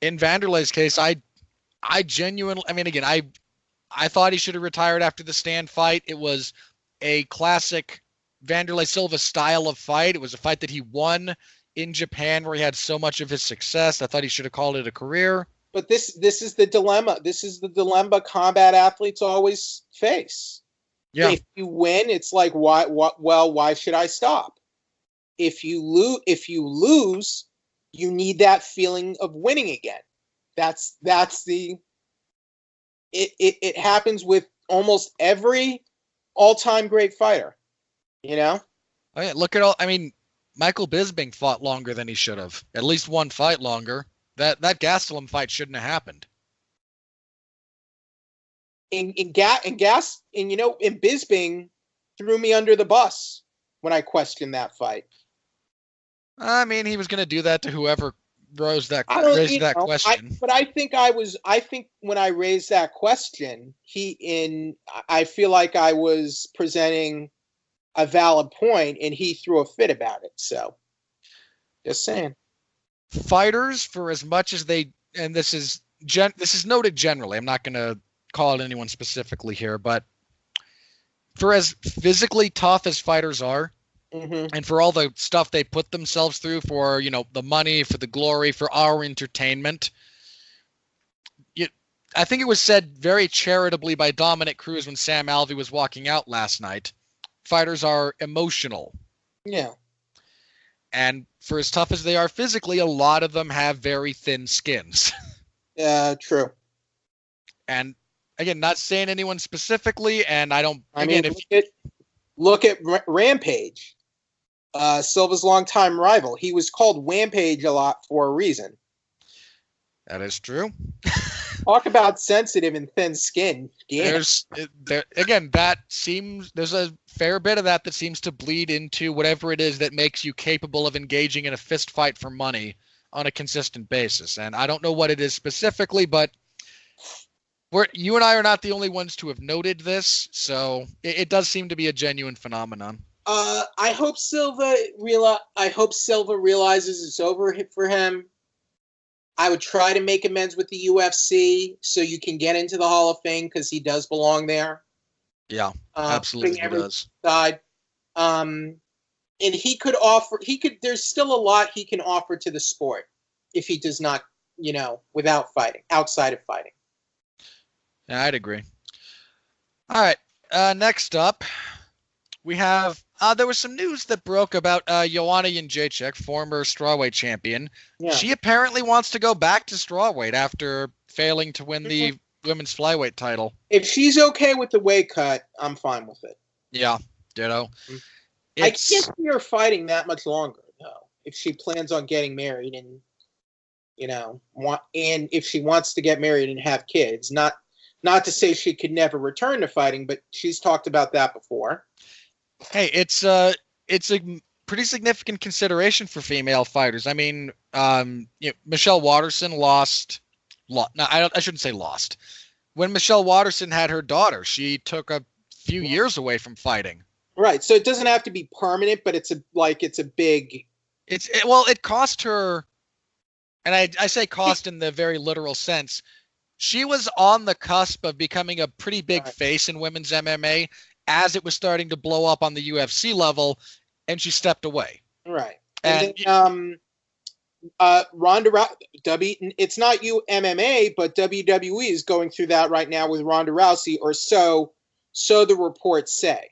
in Wanderlei's case, I genuinely, I mean, again, I thought he should have retired after the Stand fight. It was a classic Wanderlei Silva style of fight. It was a fight that he won in Japan, where he had so much of his success. I thought he should have called it a career. But this is the dilemma. This is the dilemma combat athletes always face. Yeah. If you win, it's like, why should I stop? If you lose, you need that feeling of winning again. That's it happens with almost every all-time great fighter, you know? Oh, yeah, Michael Bisping fought longer than he should have. At least one fight longer. That Gastelum fight shouldn't have happened. And Bisping threw me under the bus when I questioned that fight. I mean, he was going to do that to whoever raised that question. I think when I raised that question, I feel like I was presenting a valid point, and he threw a fit about it. So, just saying. Fighters, for as much as they, and this is noted generally, I'm not going to call it anyone specifically here, but for as physically tough as fighters are, mm-hmm. and for all the stuff they put themselves through for, the money, for the glory, for our entertainment, I think it was said very charitably by Dominic Cruz when Sam Alvey was walking out last night. Fighters are emotional. Yeah. And for as tough as they are physically, a lot of them have very thin skins. Yeah, true. And again, not saying anyone specifically, and look at Rampage, Silva's longtime rival. He was called Wampage a lot for a reason. That is true. Talk about sensitive and thin skin. Yeah. There's a fair bit of that seems to bleed into whatever it is that makes you capable of engaging in a fist fight for money on a consistent basis. And I don't know what it is specifically, but you and I are not the only ones to have noted this, so it does seem to be a genuine phenomenon. I hope Silva realizes it's over for him. I would try to make amends with the UFC so you can get into the Hall of Fame, because he does belong there. Yeah, absolutely he does. Side. And there's still a lot he can offer to the sport if he does not, without fighting, outside of fighting. Yeah, I'd agree. All right, next up, we have there was some news that broke about Joanna Jedrzejczyk, former strawweight champion. Yeah. She apparently wants to go back to strawweight after failing to win the women's flyweight title. If she's okay with the weight cut, I'm fine with it. Yeah, ditto. I can't see her fighting that much longer, though, if she plans on getting married and and if she wants to get married and have kids, not to say she could never return to fighting, but she's talked about that before. Hey, it's a pretty significant consideration for female fighters. I mean, Michelle Waterson lost. No, I shouldn't say lost. When Michelle Waterson had her daughter, she took a few years away from fighting. Right. So it doesn't have to be permanent, but it cost her, and I say cost in the very literal sense. She was on the cusp of becoming a pretty big face in women's MMA as it was starting to blow up on the UFC level, and she stepped away. Right. And then, Ronda Rousey, it's not MMA, but WWE is going through that right now with Ronda Rousey, or so the reports say.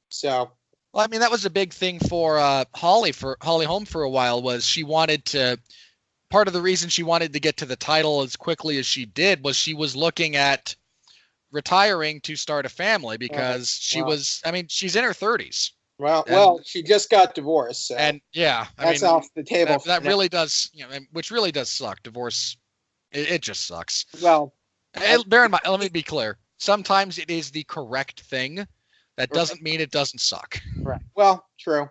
So, well, I mean, that was a big thing for Holly Holm for a while. Was she wanted to? Part of the reason she wanted to get to the title as quickly as she did was she was looking at retiring to start a family because she's in her 30s. Well, she just got divorced, so. And that's off the table. That really does, which really does suck. Divorce, it just sucks. Well, bear in mind, let me be clear. Sometimes it is the correct thing. That doesn't mean it doesn't suck. Right. Well, true.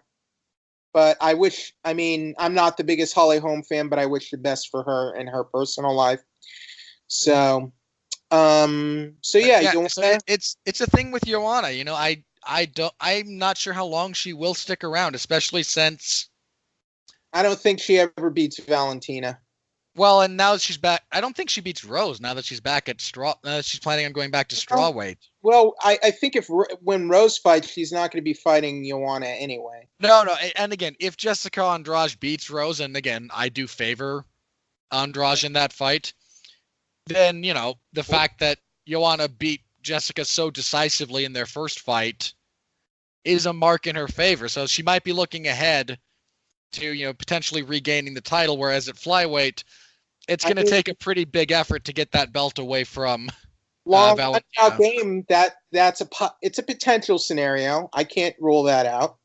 But I'm not the biggest Holly Holm fan, but I wish the best for her in her personal life. So, it's a thing with Joanna. I'm not sure how long she will stick around, especially since I don't think she ever beats Valentina. Well, and now that she's back, I don't think she beats Rose now that she's back at straw. She's planning on going back to strawweight. Well, I think when Rose fights, she's not going to be fighting Joanna anyway. No. And again, if Jessica Andrade beats Rose, and again, I do favor Andrade in that fight, then, the fact that Joanna beat Jessica so decisively in their first fight is a mark in her favor. So she might be looking ahead to, potentially regaining the title, whereas at flyweight, it's going to take a pretty big effort to get that belt away from Valentina. Game, it's a potential scenario. I can't rule that out.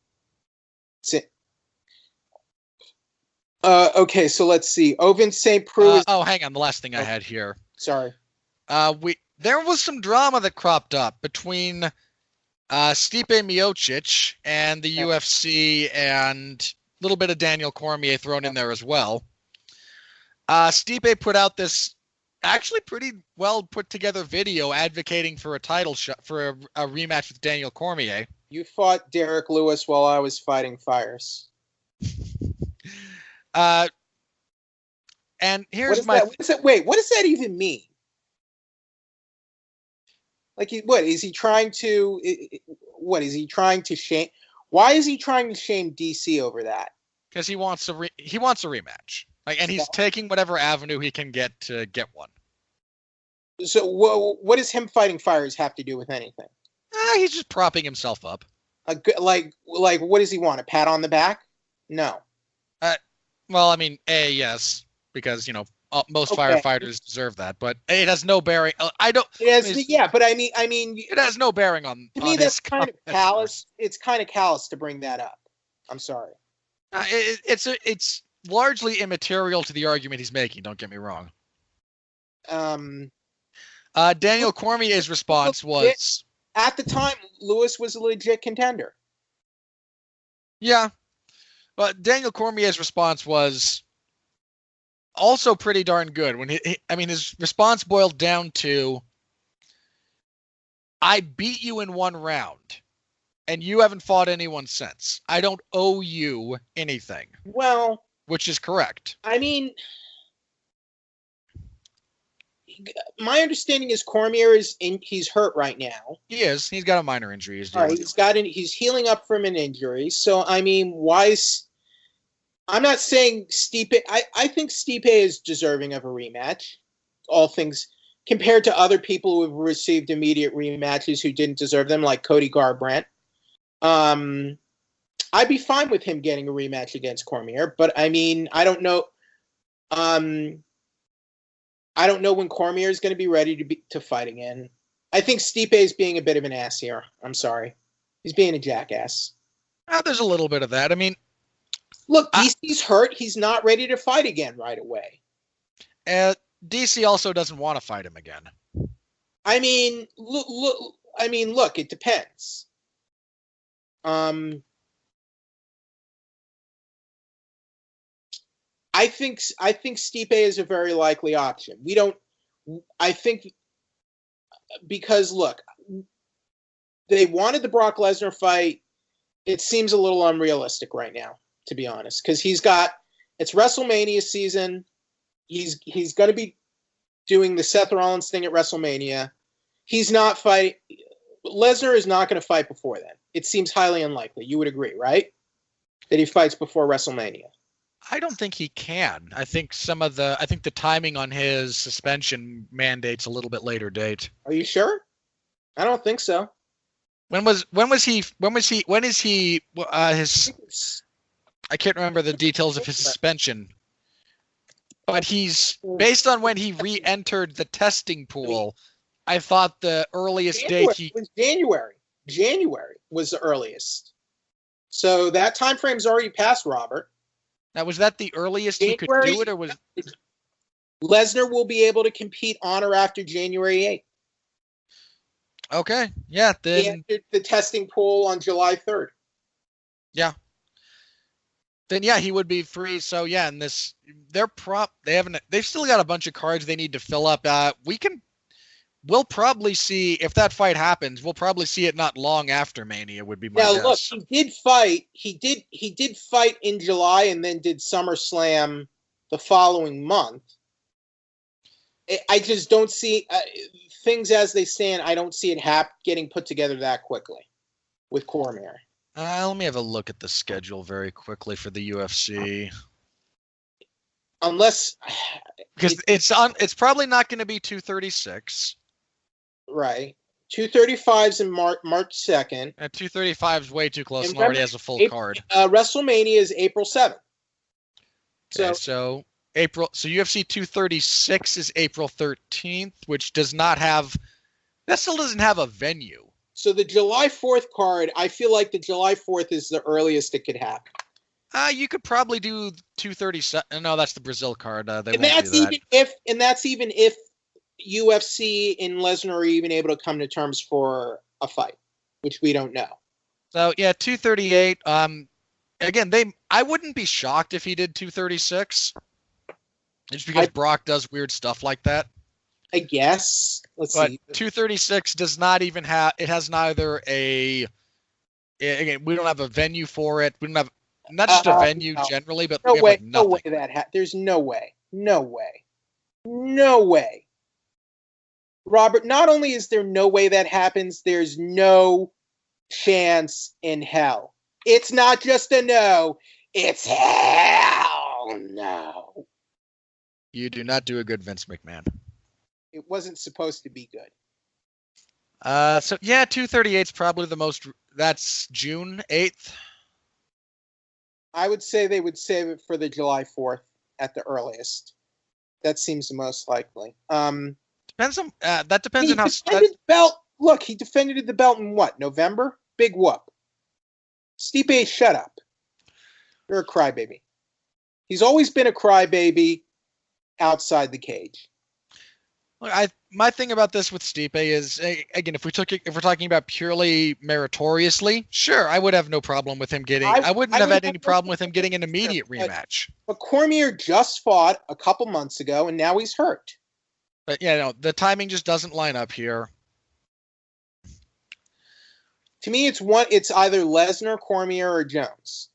Okay, so let's see. Ovin St. Preux. Hang on. The last thing I had here. Sorry. There was some drama that cropped up between Stipe Miocic and the UFC, and a little bit of Daniel Cormier thrown in there as well. Stipe put out this actually pretty well put together video advocating for a title shot for a rematch with Daniel Cormier. You fought Derek Lewis while I was fighting Fires. And here's what does that even mean? Like, what is he trying to? What is he trying to shame? Why is he trying to shame DC over that? Because he wants a rematch. And he's taking whatever avenue he can get to get one. So, what does him fighting Fires have to do with anything? He's just propping himself up. Like, what does he want? A pat on the back? No. Well, yes, because most firefighters deserve that, but it has no bearing. But it has no bearing on. To me, that's kind of callous. It's kind of callous to bring that up. I'm sorry. It's largely immaterial to the argument he's making. Don't get me wrong. Daniel Cormier's response was, at the time, Lewis was a legit contender. Yeah, but Daniel Cormier's response was also pretty darn good. When his response boiled down to, "I beat you in one round, and you haven't fought anyone since. I don't owe you anything." Well, which is correct. My understanding is Cormier he's hurt right now. He is. He's got a minor injury. He's healing up from an injury. So I'm not saying Stipe. I think Stipe is deserving of a rematch. All things compared to other people who have received immediate rematches who didn't deserve them, like Cody Garbrandt. I'd be fine with him getting a rematch against Cormier, but I don't know. I don't know when Cormier is going to be ready to fight again. I think Stipe is being a bit of an ass here. I'm sorry. He's being a jackass. There's a little bit of that. Look, DC's hurt. He's not ready to fight again right away. DC also doesn't want to fight him again. I mean, look, it depends. I think Stipe is a very likely option. I think because look, they wanted the Brock Lesnar fight. It seems a little unrealistic right now, to be honest, because it's WrestleMania season. He's going to be doing the Seth Rollins thing at WrestleMania. He's not fighting. Lesnar is not going to fight before then. It seems highly unlikely. You would agree, right? That he fights before WrestleMania. I don't think he can. I think the timing on his suspension mandates a little bit later date. Are you sure? I don't think so. When is he I can't remember the details of his suspension. But he's based on when he re-entered the testing pool. I thought the earliest date was January. January was the earliest. So that time frame's already passed, Robert. Now, was that the earliest he could do it, or was Lesnar will be able to compete on or after January 8th? Okay, yeah. Then he entered the testing pool on July 3rd. Yeah. Then yeah, he would be free. So yeah, and they've still got a bunch of cards they need to fill up. We'll probably see if that fight happens. We'll probably see it not long after Mania. Would be my guess. Look, he did fight. He did fight in July and then did SummerSlam the following month. I just don't see things as they stand. I don't see it getting put together that quickly with Cormier. Let me have a look at the schedule very quickly for the UFC. Unless because it's probably not going to be 236. Right. 235's in March 2nd. 235 is way too close and already has a full card. WrestleMania is April 7th. Okay, so UFC 236 is April 13th, which still doesn't have a venue. So the July 4th card, I feel like the July 4th is the earliest it could happen. You could probably do 237. No, that's the Brazil card. That's even if UFC and Lesnar are even able to come to terms for a fight, which we don't know. So yeah, 238. Again, I wouldn't be shocked if he did 236. Just because Brock does weird stuff like that. I guess. Let's see. 236 does not even have. It has neither a. Again, we don't have a venue for it. We don't have not just a venue generally, but no we way. have nothing. No way that there's no way. No way. No way. Robert, not only is there no way that happens, there's no chance in hell. It's not just a no, it's hell no. You do not do a good Vince McMahon. It wasn't supposed to be good. So yeah, 238 is probably the most. That's June 8th. I would say they would save it for the July 4th at the earliest. That seems the most likely. Depends on that depends on how. The belt. Look, he defended the belt in what? November? Big whoop. Stipe, shut up. You're a crybaby. He's always been a crybaby outside the cage. Look, my thing about this with Stipe is again, if we're talking about purely meritoriously, sure, I would have no problem with him getting. I wouldn't have had any problem with him getting an immediate rematch. But Cormier just fought a couple months ago, and now he's hurt. But yeah, no, the timing just doesn't line up here. To me, it's either Lesnar, Cormier, or Jones.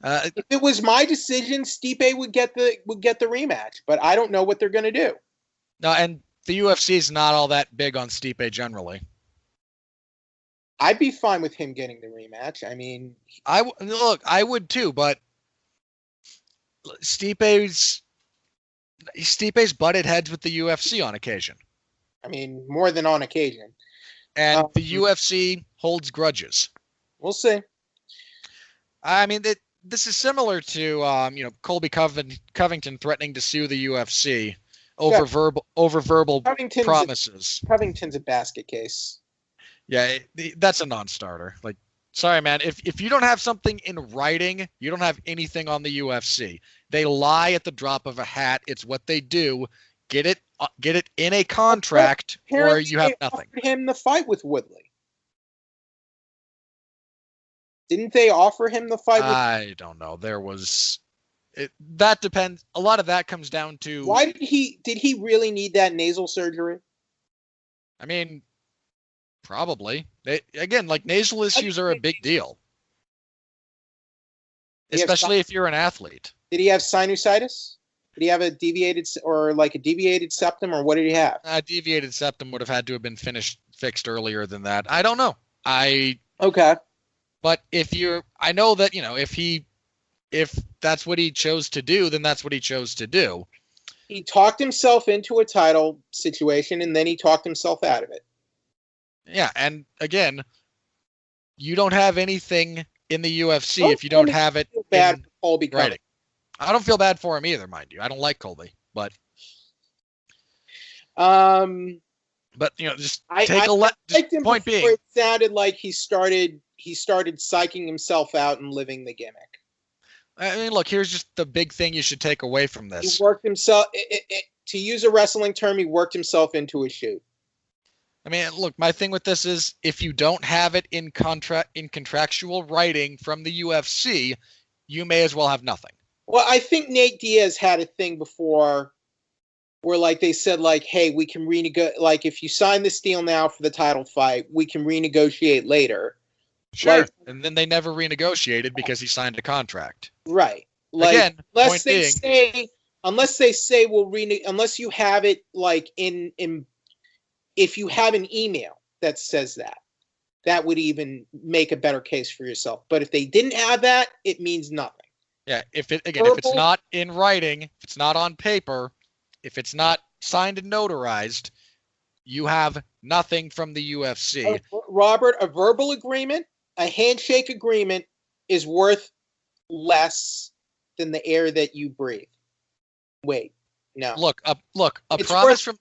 If it was my decision, Stipe would get the rematch, but I don't know what they're going to do. No, and the UFC is not all that big on Stipe generally. I'd be fine with him getting the rematch. I mean, I would too, but Stipe's butted heads with the UFC on occasion. I mean, more than on occasion. And the UFC holds grudges. We'll see. I mean, this is similar to Colby Covington threatening to sue the UFC over verbal promises. Covington's a basket case. Yeah, that's a non-starter. Like, sorry, man. If you don't have something in writing, you don't have anything on the UFC. They lie at the drop of a hat. It's what they do. Get it in a contract, or you have nothing. Offered him the fight with Woodley. Didn't they offer him the fight? I don't know. That depends. A lot of that comes down to why did he really need that nasal surgery? I mean, probably. Like nasal issues are a big deal. Especially if you're an athlete. Did he have sinusitis? Did he have a deviated septum, or what did he have? A deviated septum would have had to have been fixed earlier than that. I don't know. Okay. But I know that, if that's what he chose to do, then that's what he chose to do. He talked himself into a title situation, and then he talked himself out of it. Yeah, and again, you don't have anything in the UFC if you don't have it in writing. I don't feel bad for him either, mind you. I don't like Colby, but just take a let. Point being, it sounded like he started psyching himself out and living the gimmick. I mean, look, here's just the big thing you should take away from this. He worked himself, to use a wrestling term, he worked himself into a shoot. I mean, look, my thing with this is if you don't have it in contractual writing from the UFC, you may as well have nothing. Well, I think Nate Diaz had a thing before where, like, they said, like, hey, we can renegotiate. Like, if you sign this deal now for the title fight, we can renegotiate later. Sure. Like, and then they never renegotiated because he signed a contract. Right. Like, again, unless they say unless you have it, like, if you have an email that says that would even make a better case for yourself. But if they didn't have that, it means nothing. Yeah, if it's not in writing, if it's not on paper, if it's not signed and notarized, you have nothing from the UFC. Robert, a verbal agreement, a handshake agreement is worth less than the air that you breathe. Wait, no. Look, a promise from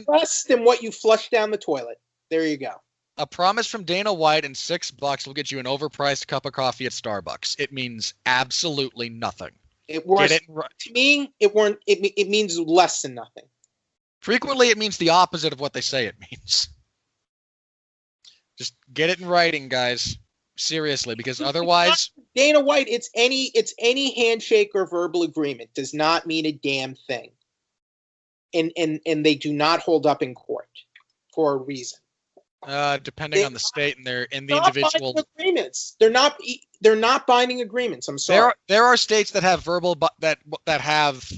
less than what you flush down the toilet. There you go. A promise from Dana White and $6 will get you an overpriced cup of coffee at Starbucks. It means absolutely nothing. To me, it means less than nothing. Frequently, it means the opposite of what they say it means. Just get it in writing, guys. Seriously, because otherwise, Dana White, it's any handshake or verbal agreement does not mean a damn thing, and they do not hold up in court for a reason. Depending on the state and the individual agreements, they're not binding agreements. I'm sorry. There are states that have verbal that have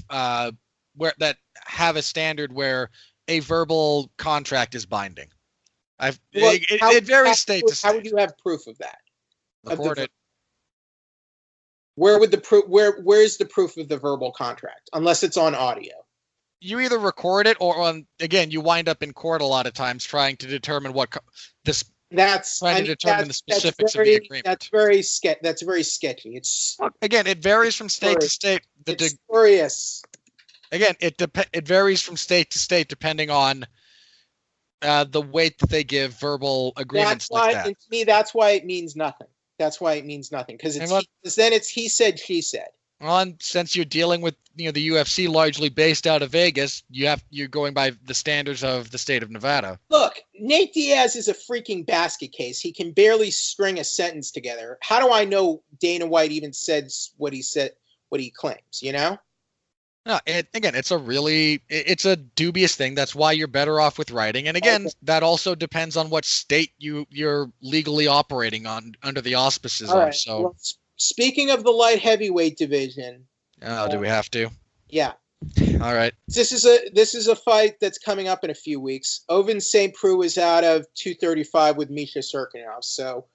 a standard where a verbal contract is binding. It varies state to state. How would you have proof of that? Record it. Where would the proof? Where's the proof of the verbal contract? Unless it's on audio. You either record it or you wind up in court a lot of times trying to determine the specifics of the agreement. That's very sketchy. It varies from state to state. It's curious. Again, it varies from state to state depending on the weight that they give verbal agreements like that. And to me, that's why it means nothing. Because then it's he said, she said. Well, since you're dealing with the UFC largely based out of Vegas, you're going by the standards of the state of Nevada. Look, Nate Diaz is a freaking basket case. He can barely string a sentence together. How do I know Dana White even said what he claims? No, it's a dubious thing. That's why you're better off with writing. And again, that also depends on what state you're legally operating on under the auspices of. Right. So. Well, speaking of the light heavyweight division. Oh, do we have to? Yeah. All right. This is a fight that's coming up in a few weeks. Ovince St. Preux is out of 235 with Misha Serkinov. So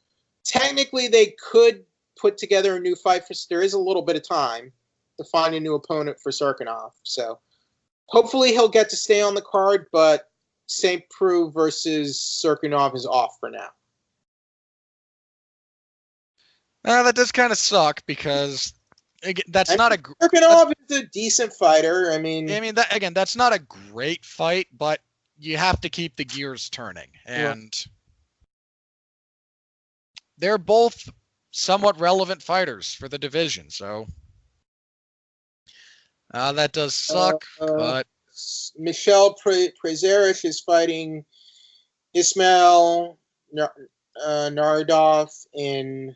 technically they could put together a new fight. There is a little bit of time to find a new opponent for Serkinov. So hopefully he'll get to stay on the card, but St. Preux versus Serkinov is off for now. That does kind of suck because Serkinov is a decent fighter. I mean, that's not a great fight, but you have to keep the gears turning, and they're both somewhat relevant fighters for the division. So, That does suck, but Michelle Prazeres is fighting Ismail Nardov in.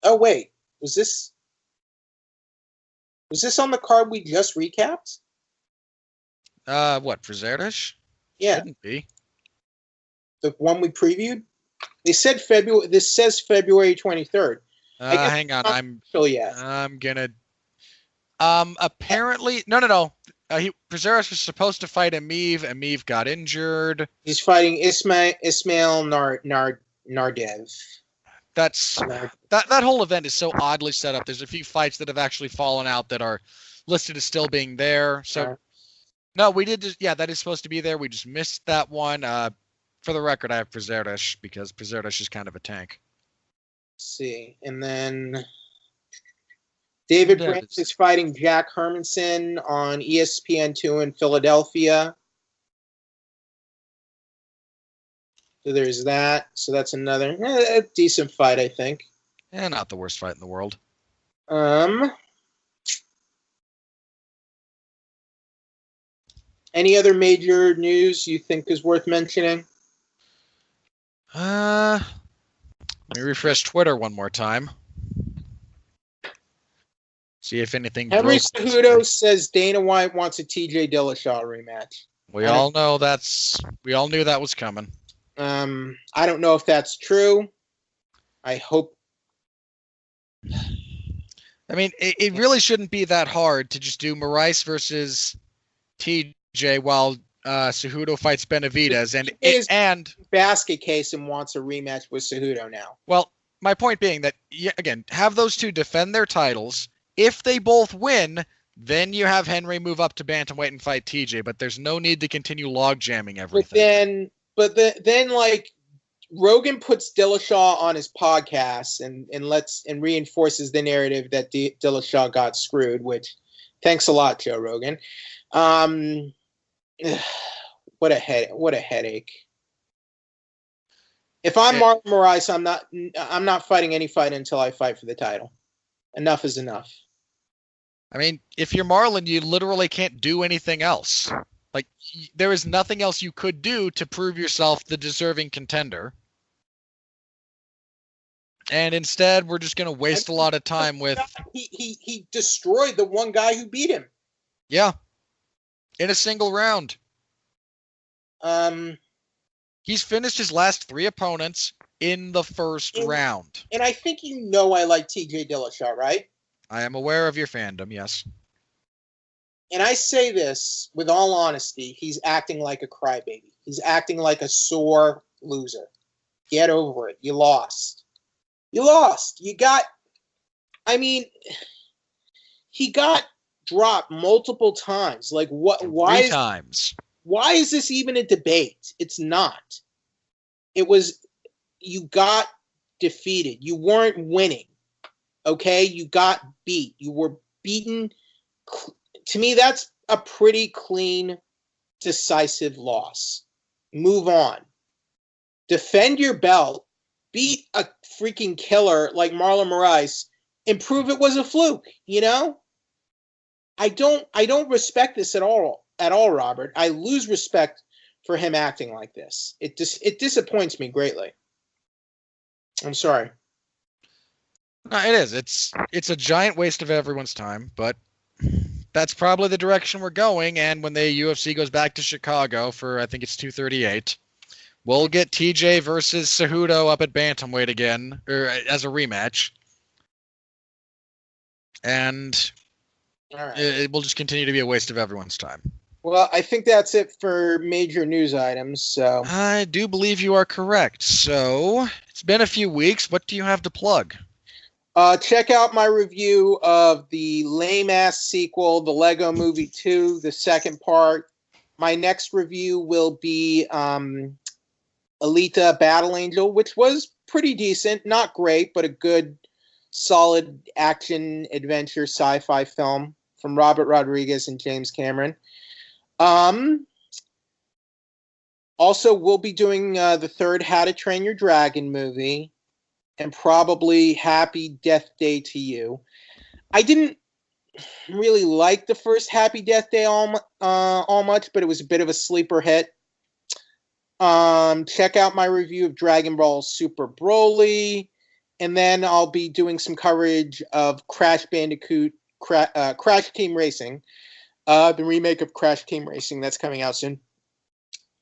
Oh wait, was this on the card we just recapped? what, Frazerish? Yeah, Shouldn't be. the one we previewed. They said February. This says February 23rd. Hang on, I'm gonna. Apparently, no. Prazeres was supposed to fight Amiv. Amiv got injured. He's fighting Ismail Nardev. That whole event is so oddly set up. There's a few fights that have actually fallen out that are listed as still being there. So, no, we did just, that is supposed to be there. We just missed that one. For the record, I have Prazeres because Prazeres is kind of a tank. Let's see, and then David Branch is fighting Jack Hermanson on ESPN2 in Philadelphia. So there's that. So that's another decent fight, I think. Yeah, not the worst fight in the world. Any other major news you think is worth mentioning? Let me refresh Twitter one more time. See if anything. Henry Cejudo says Dana White wants a TJ Dillashaw rematch. We all knew that was coming. I don't know if that's true. I hope. I mean, it really shouldn't be that hard to just do Moraes versus TJ while Cejudo fights Benavidez and basket case and wants a rematch with Cejudo now. Well, my point being that again, have those two defend their titles. If they both win, then you have Henry move up to bantamweight and fight TJ. But there's no need to continue log jamming everything. But then like Rogan puts Dillashaw on his podcast and reinforces the narrative that Dillashaw got screwed. Which, thanks a lot, Joe Rogan. What a headache. If I'm Marlon Moraes, I'm not fighting any fight until I fight for the title. Enough is enough. I mean, if you're Marlon, you literally can't do anything else. Like, there is nothing else you could do to prove yourself the deserving contender. And instead, we're just going to waste a lot of time with... He destroyed the one guy who beat him. Yeah. In a single round. He's finished his last 3 opponents in the first round. And I think I like TJ Dillashaw, right? I am aware of your fandom, yes. And I say this with all honesty, he's acting like a crybaby. He's acting like a sore loser. Get over it. You lost. He got dropped multiple times. Like what? Why? 3 times. Why is this even a debate? It's not. It was, you got defeated. You weren't winning. Okay? You got beat. You were beaten. To me, that's a pretty clean, decisive loss. Move on. Defend your belt. Beat a freaking killer like Marlon Moraes and prove it was a fluke, you know? I don't respect this at all, Robert. I lose respect for him acting like this. It disappoints me greatly. I'm sorry. No, it is. It's a giant waste of everyone's time, but that's probably the direction we're going. And when the UFC goes back to Chicago for, I think it's 238, we'll get TJ versus Cejudo up at bantamweight again, or as a rematch. And it will just continue to be a waste of everyone's time. Well, I think that's it for major news items. So I do believe you are correct. So it's been a few weeks. What do you have to plug? Check out my review of the lame-ass sequel, The Lego Movie 2, the second part. My next review will be Alita Battle Angel, which was pretty decent. Not great, but a good, solid action, adventure, sci-fi film from Robert Rodriguez and James Cameron. Also, we'll be doing the third How to Train Your Dragon movie. and probably Happy Death Day to You. I didn't really like the first Happy Death Day all much, but it was a bit of a sleeper hit. Check out my review of Dragon Ball Super Broly, and then I'll be doing some coverage of Crash Bandicoot Crash Team Racing, the remake of Crash Team Racing that's coming out soon.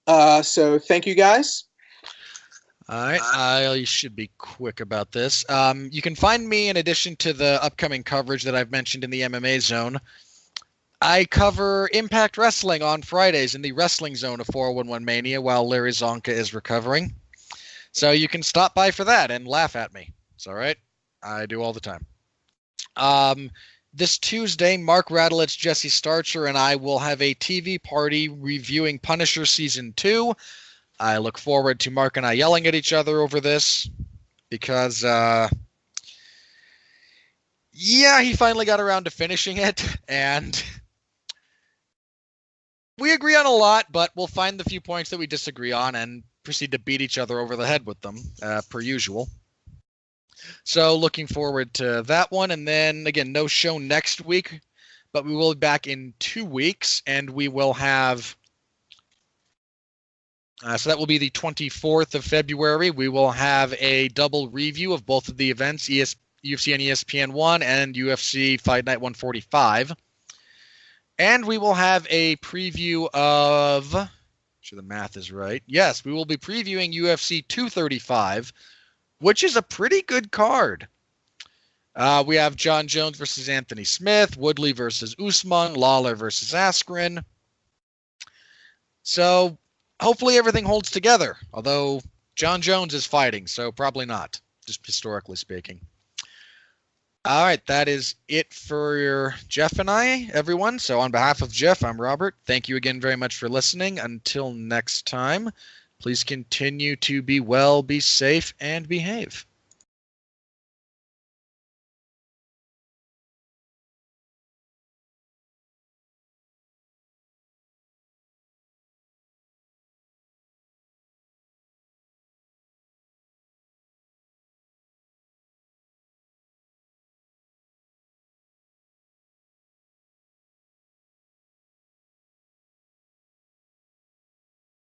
So thank you guys. All right, I should be quick about this. You can find me, in addition to the upcoming coverage that I've mentioned in the MMA Zone, I cover Impact Wrestling on Fridays in the Wrestling Zone of 411 Mania while Larry Zonka is recovering. So you can stop by for that and laugh at me. It's all right. I do all the time. This Tuesday, Mark Radulich, Jesse Starcher, and I will have a TV party reviewing Punisher Season 2. I look forward to Mark and I yelling at each other over this because, he finally got around to finishing it, and we agree on a lot, but we'll find the few points that we disagree on and proceed to beat each other over the head with them, per usual. So looking forward to that one. And then, again, no show next week, but we will be back in 2 weeks, and we will have... so that will be the 24th of February. We will have a double review of both of the events, UFC and ESPN 1 and UFC Fight Night 145. And we will have a preview of... Make sure the math is right. Yes, we will be previewing UFC 235, which is a pretty good card. We have John Jones versus Anthony Smith, Woodley versus Usman, Lawler versus Askren. So... hopefully everything holds together, although John Jones is fighting, so probably not, just historically speaking. All right, that is it for Jeff and I, everyone. So on behalf of Jeff, I'm Robert. Thank you again very much for listening. Until next time, please continue to be well, be safe, and behave.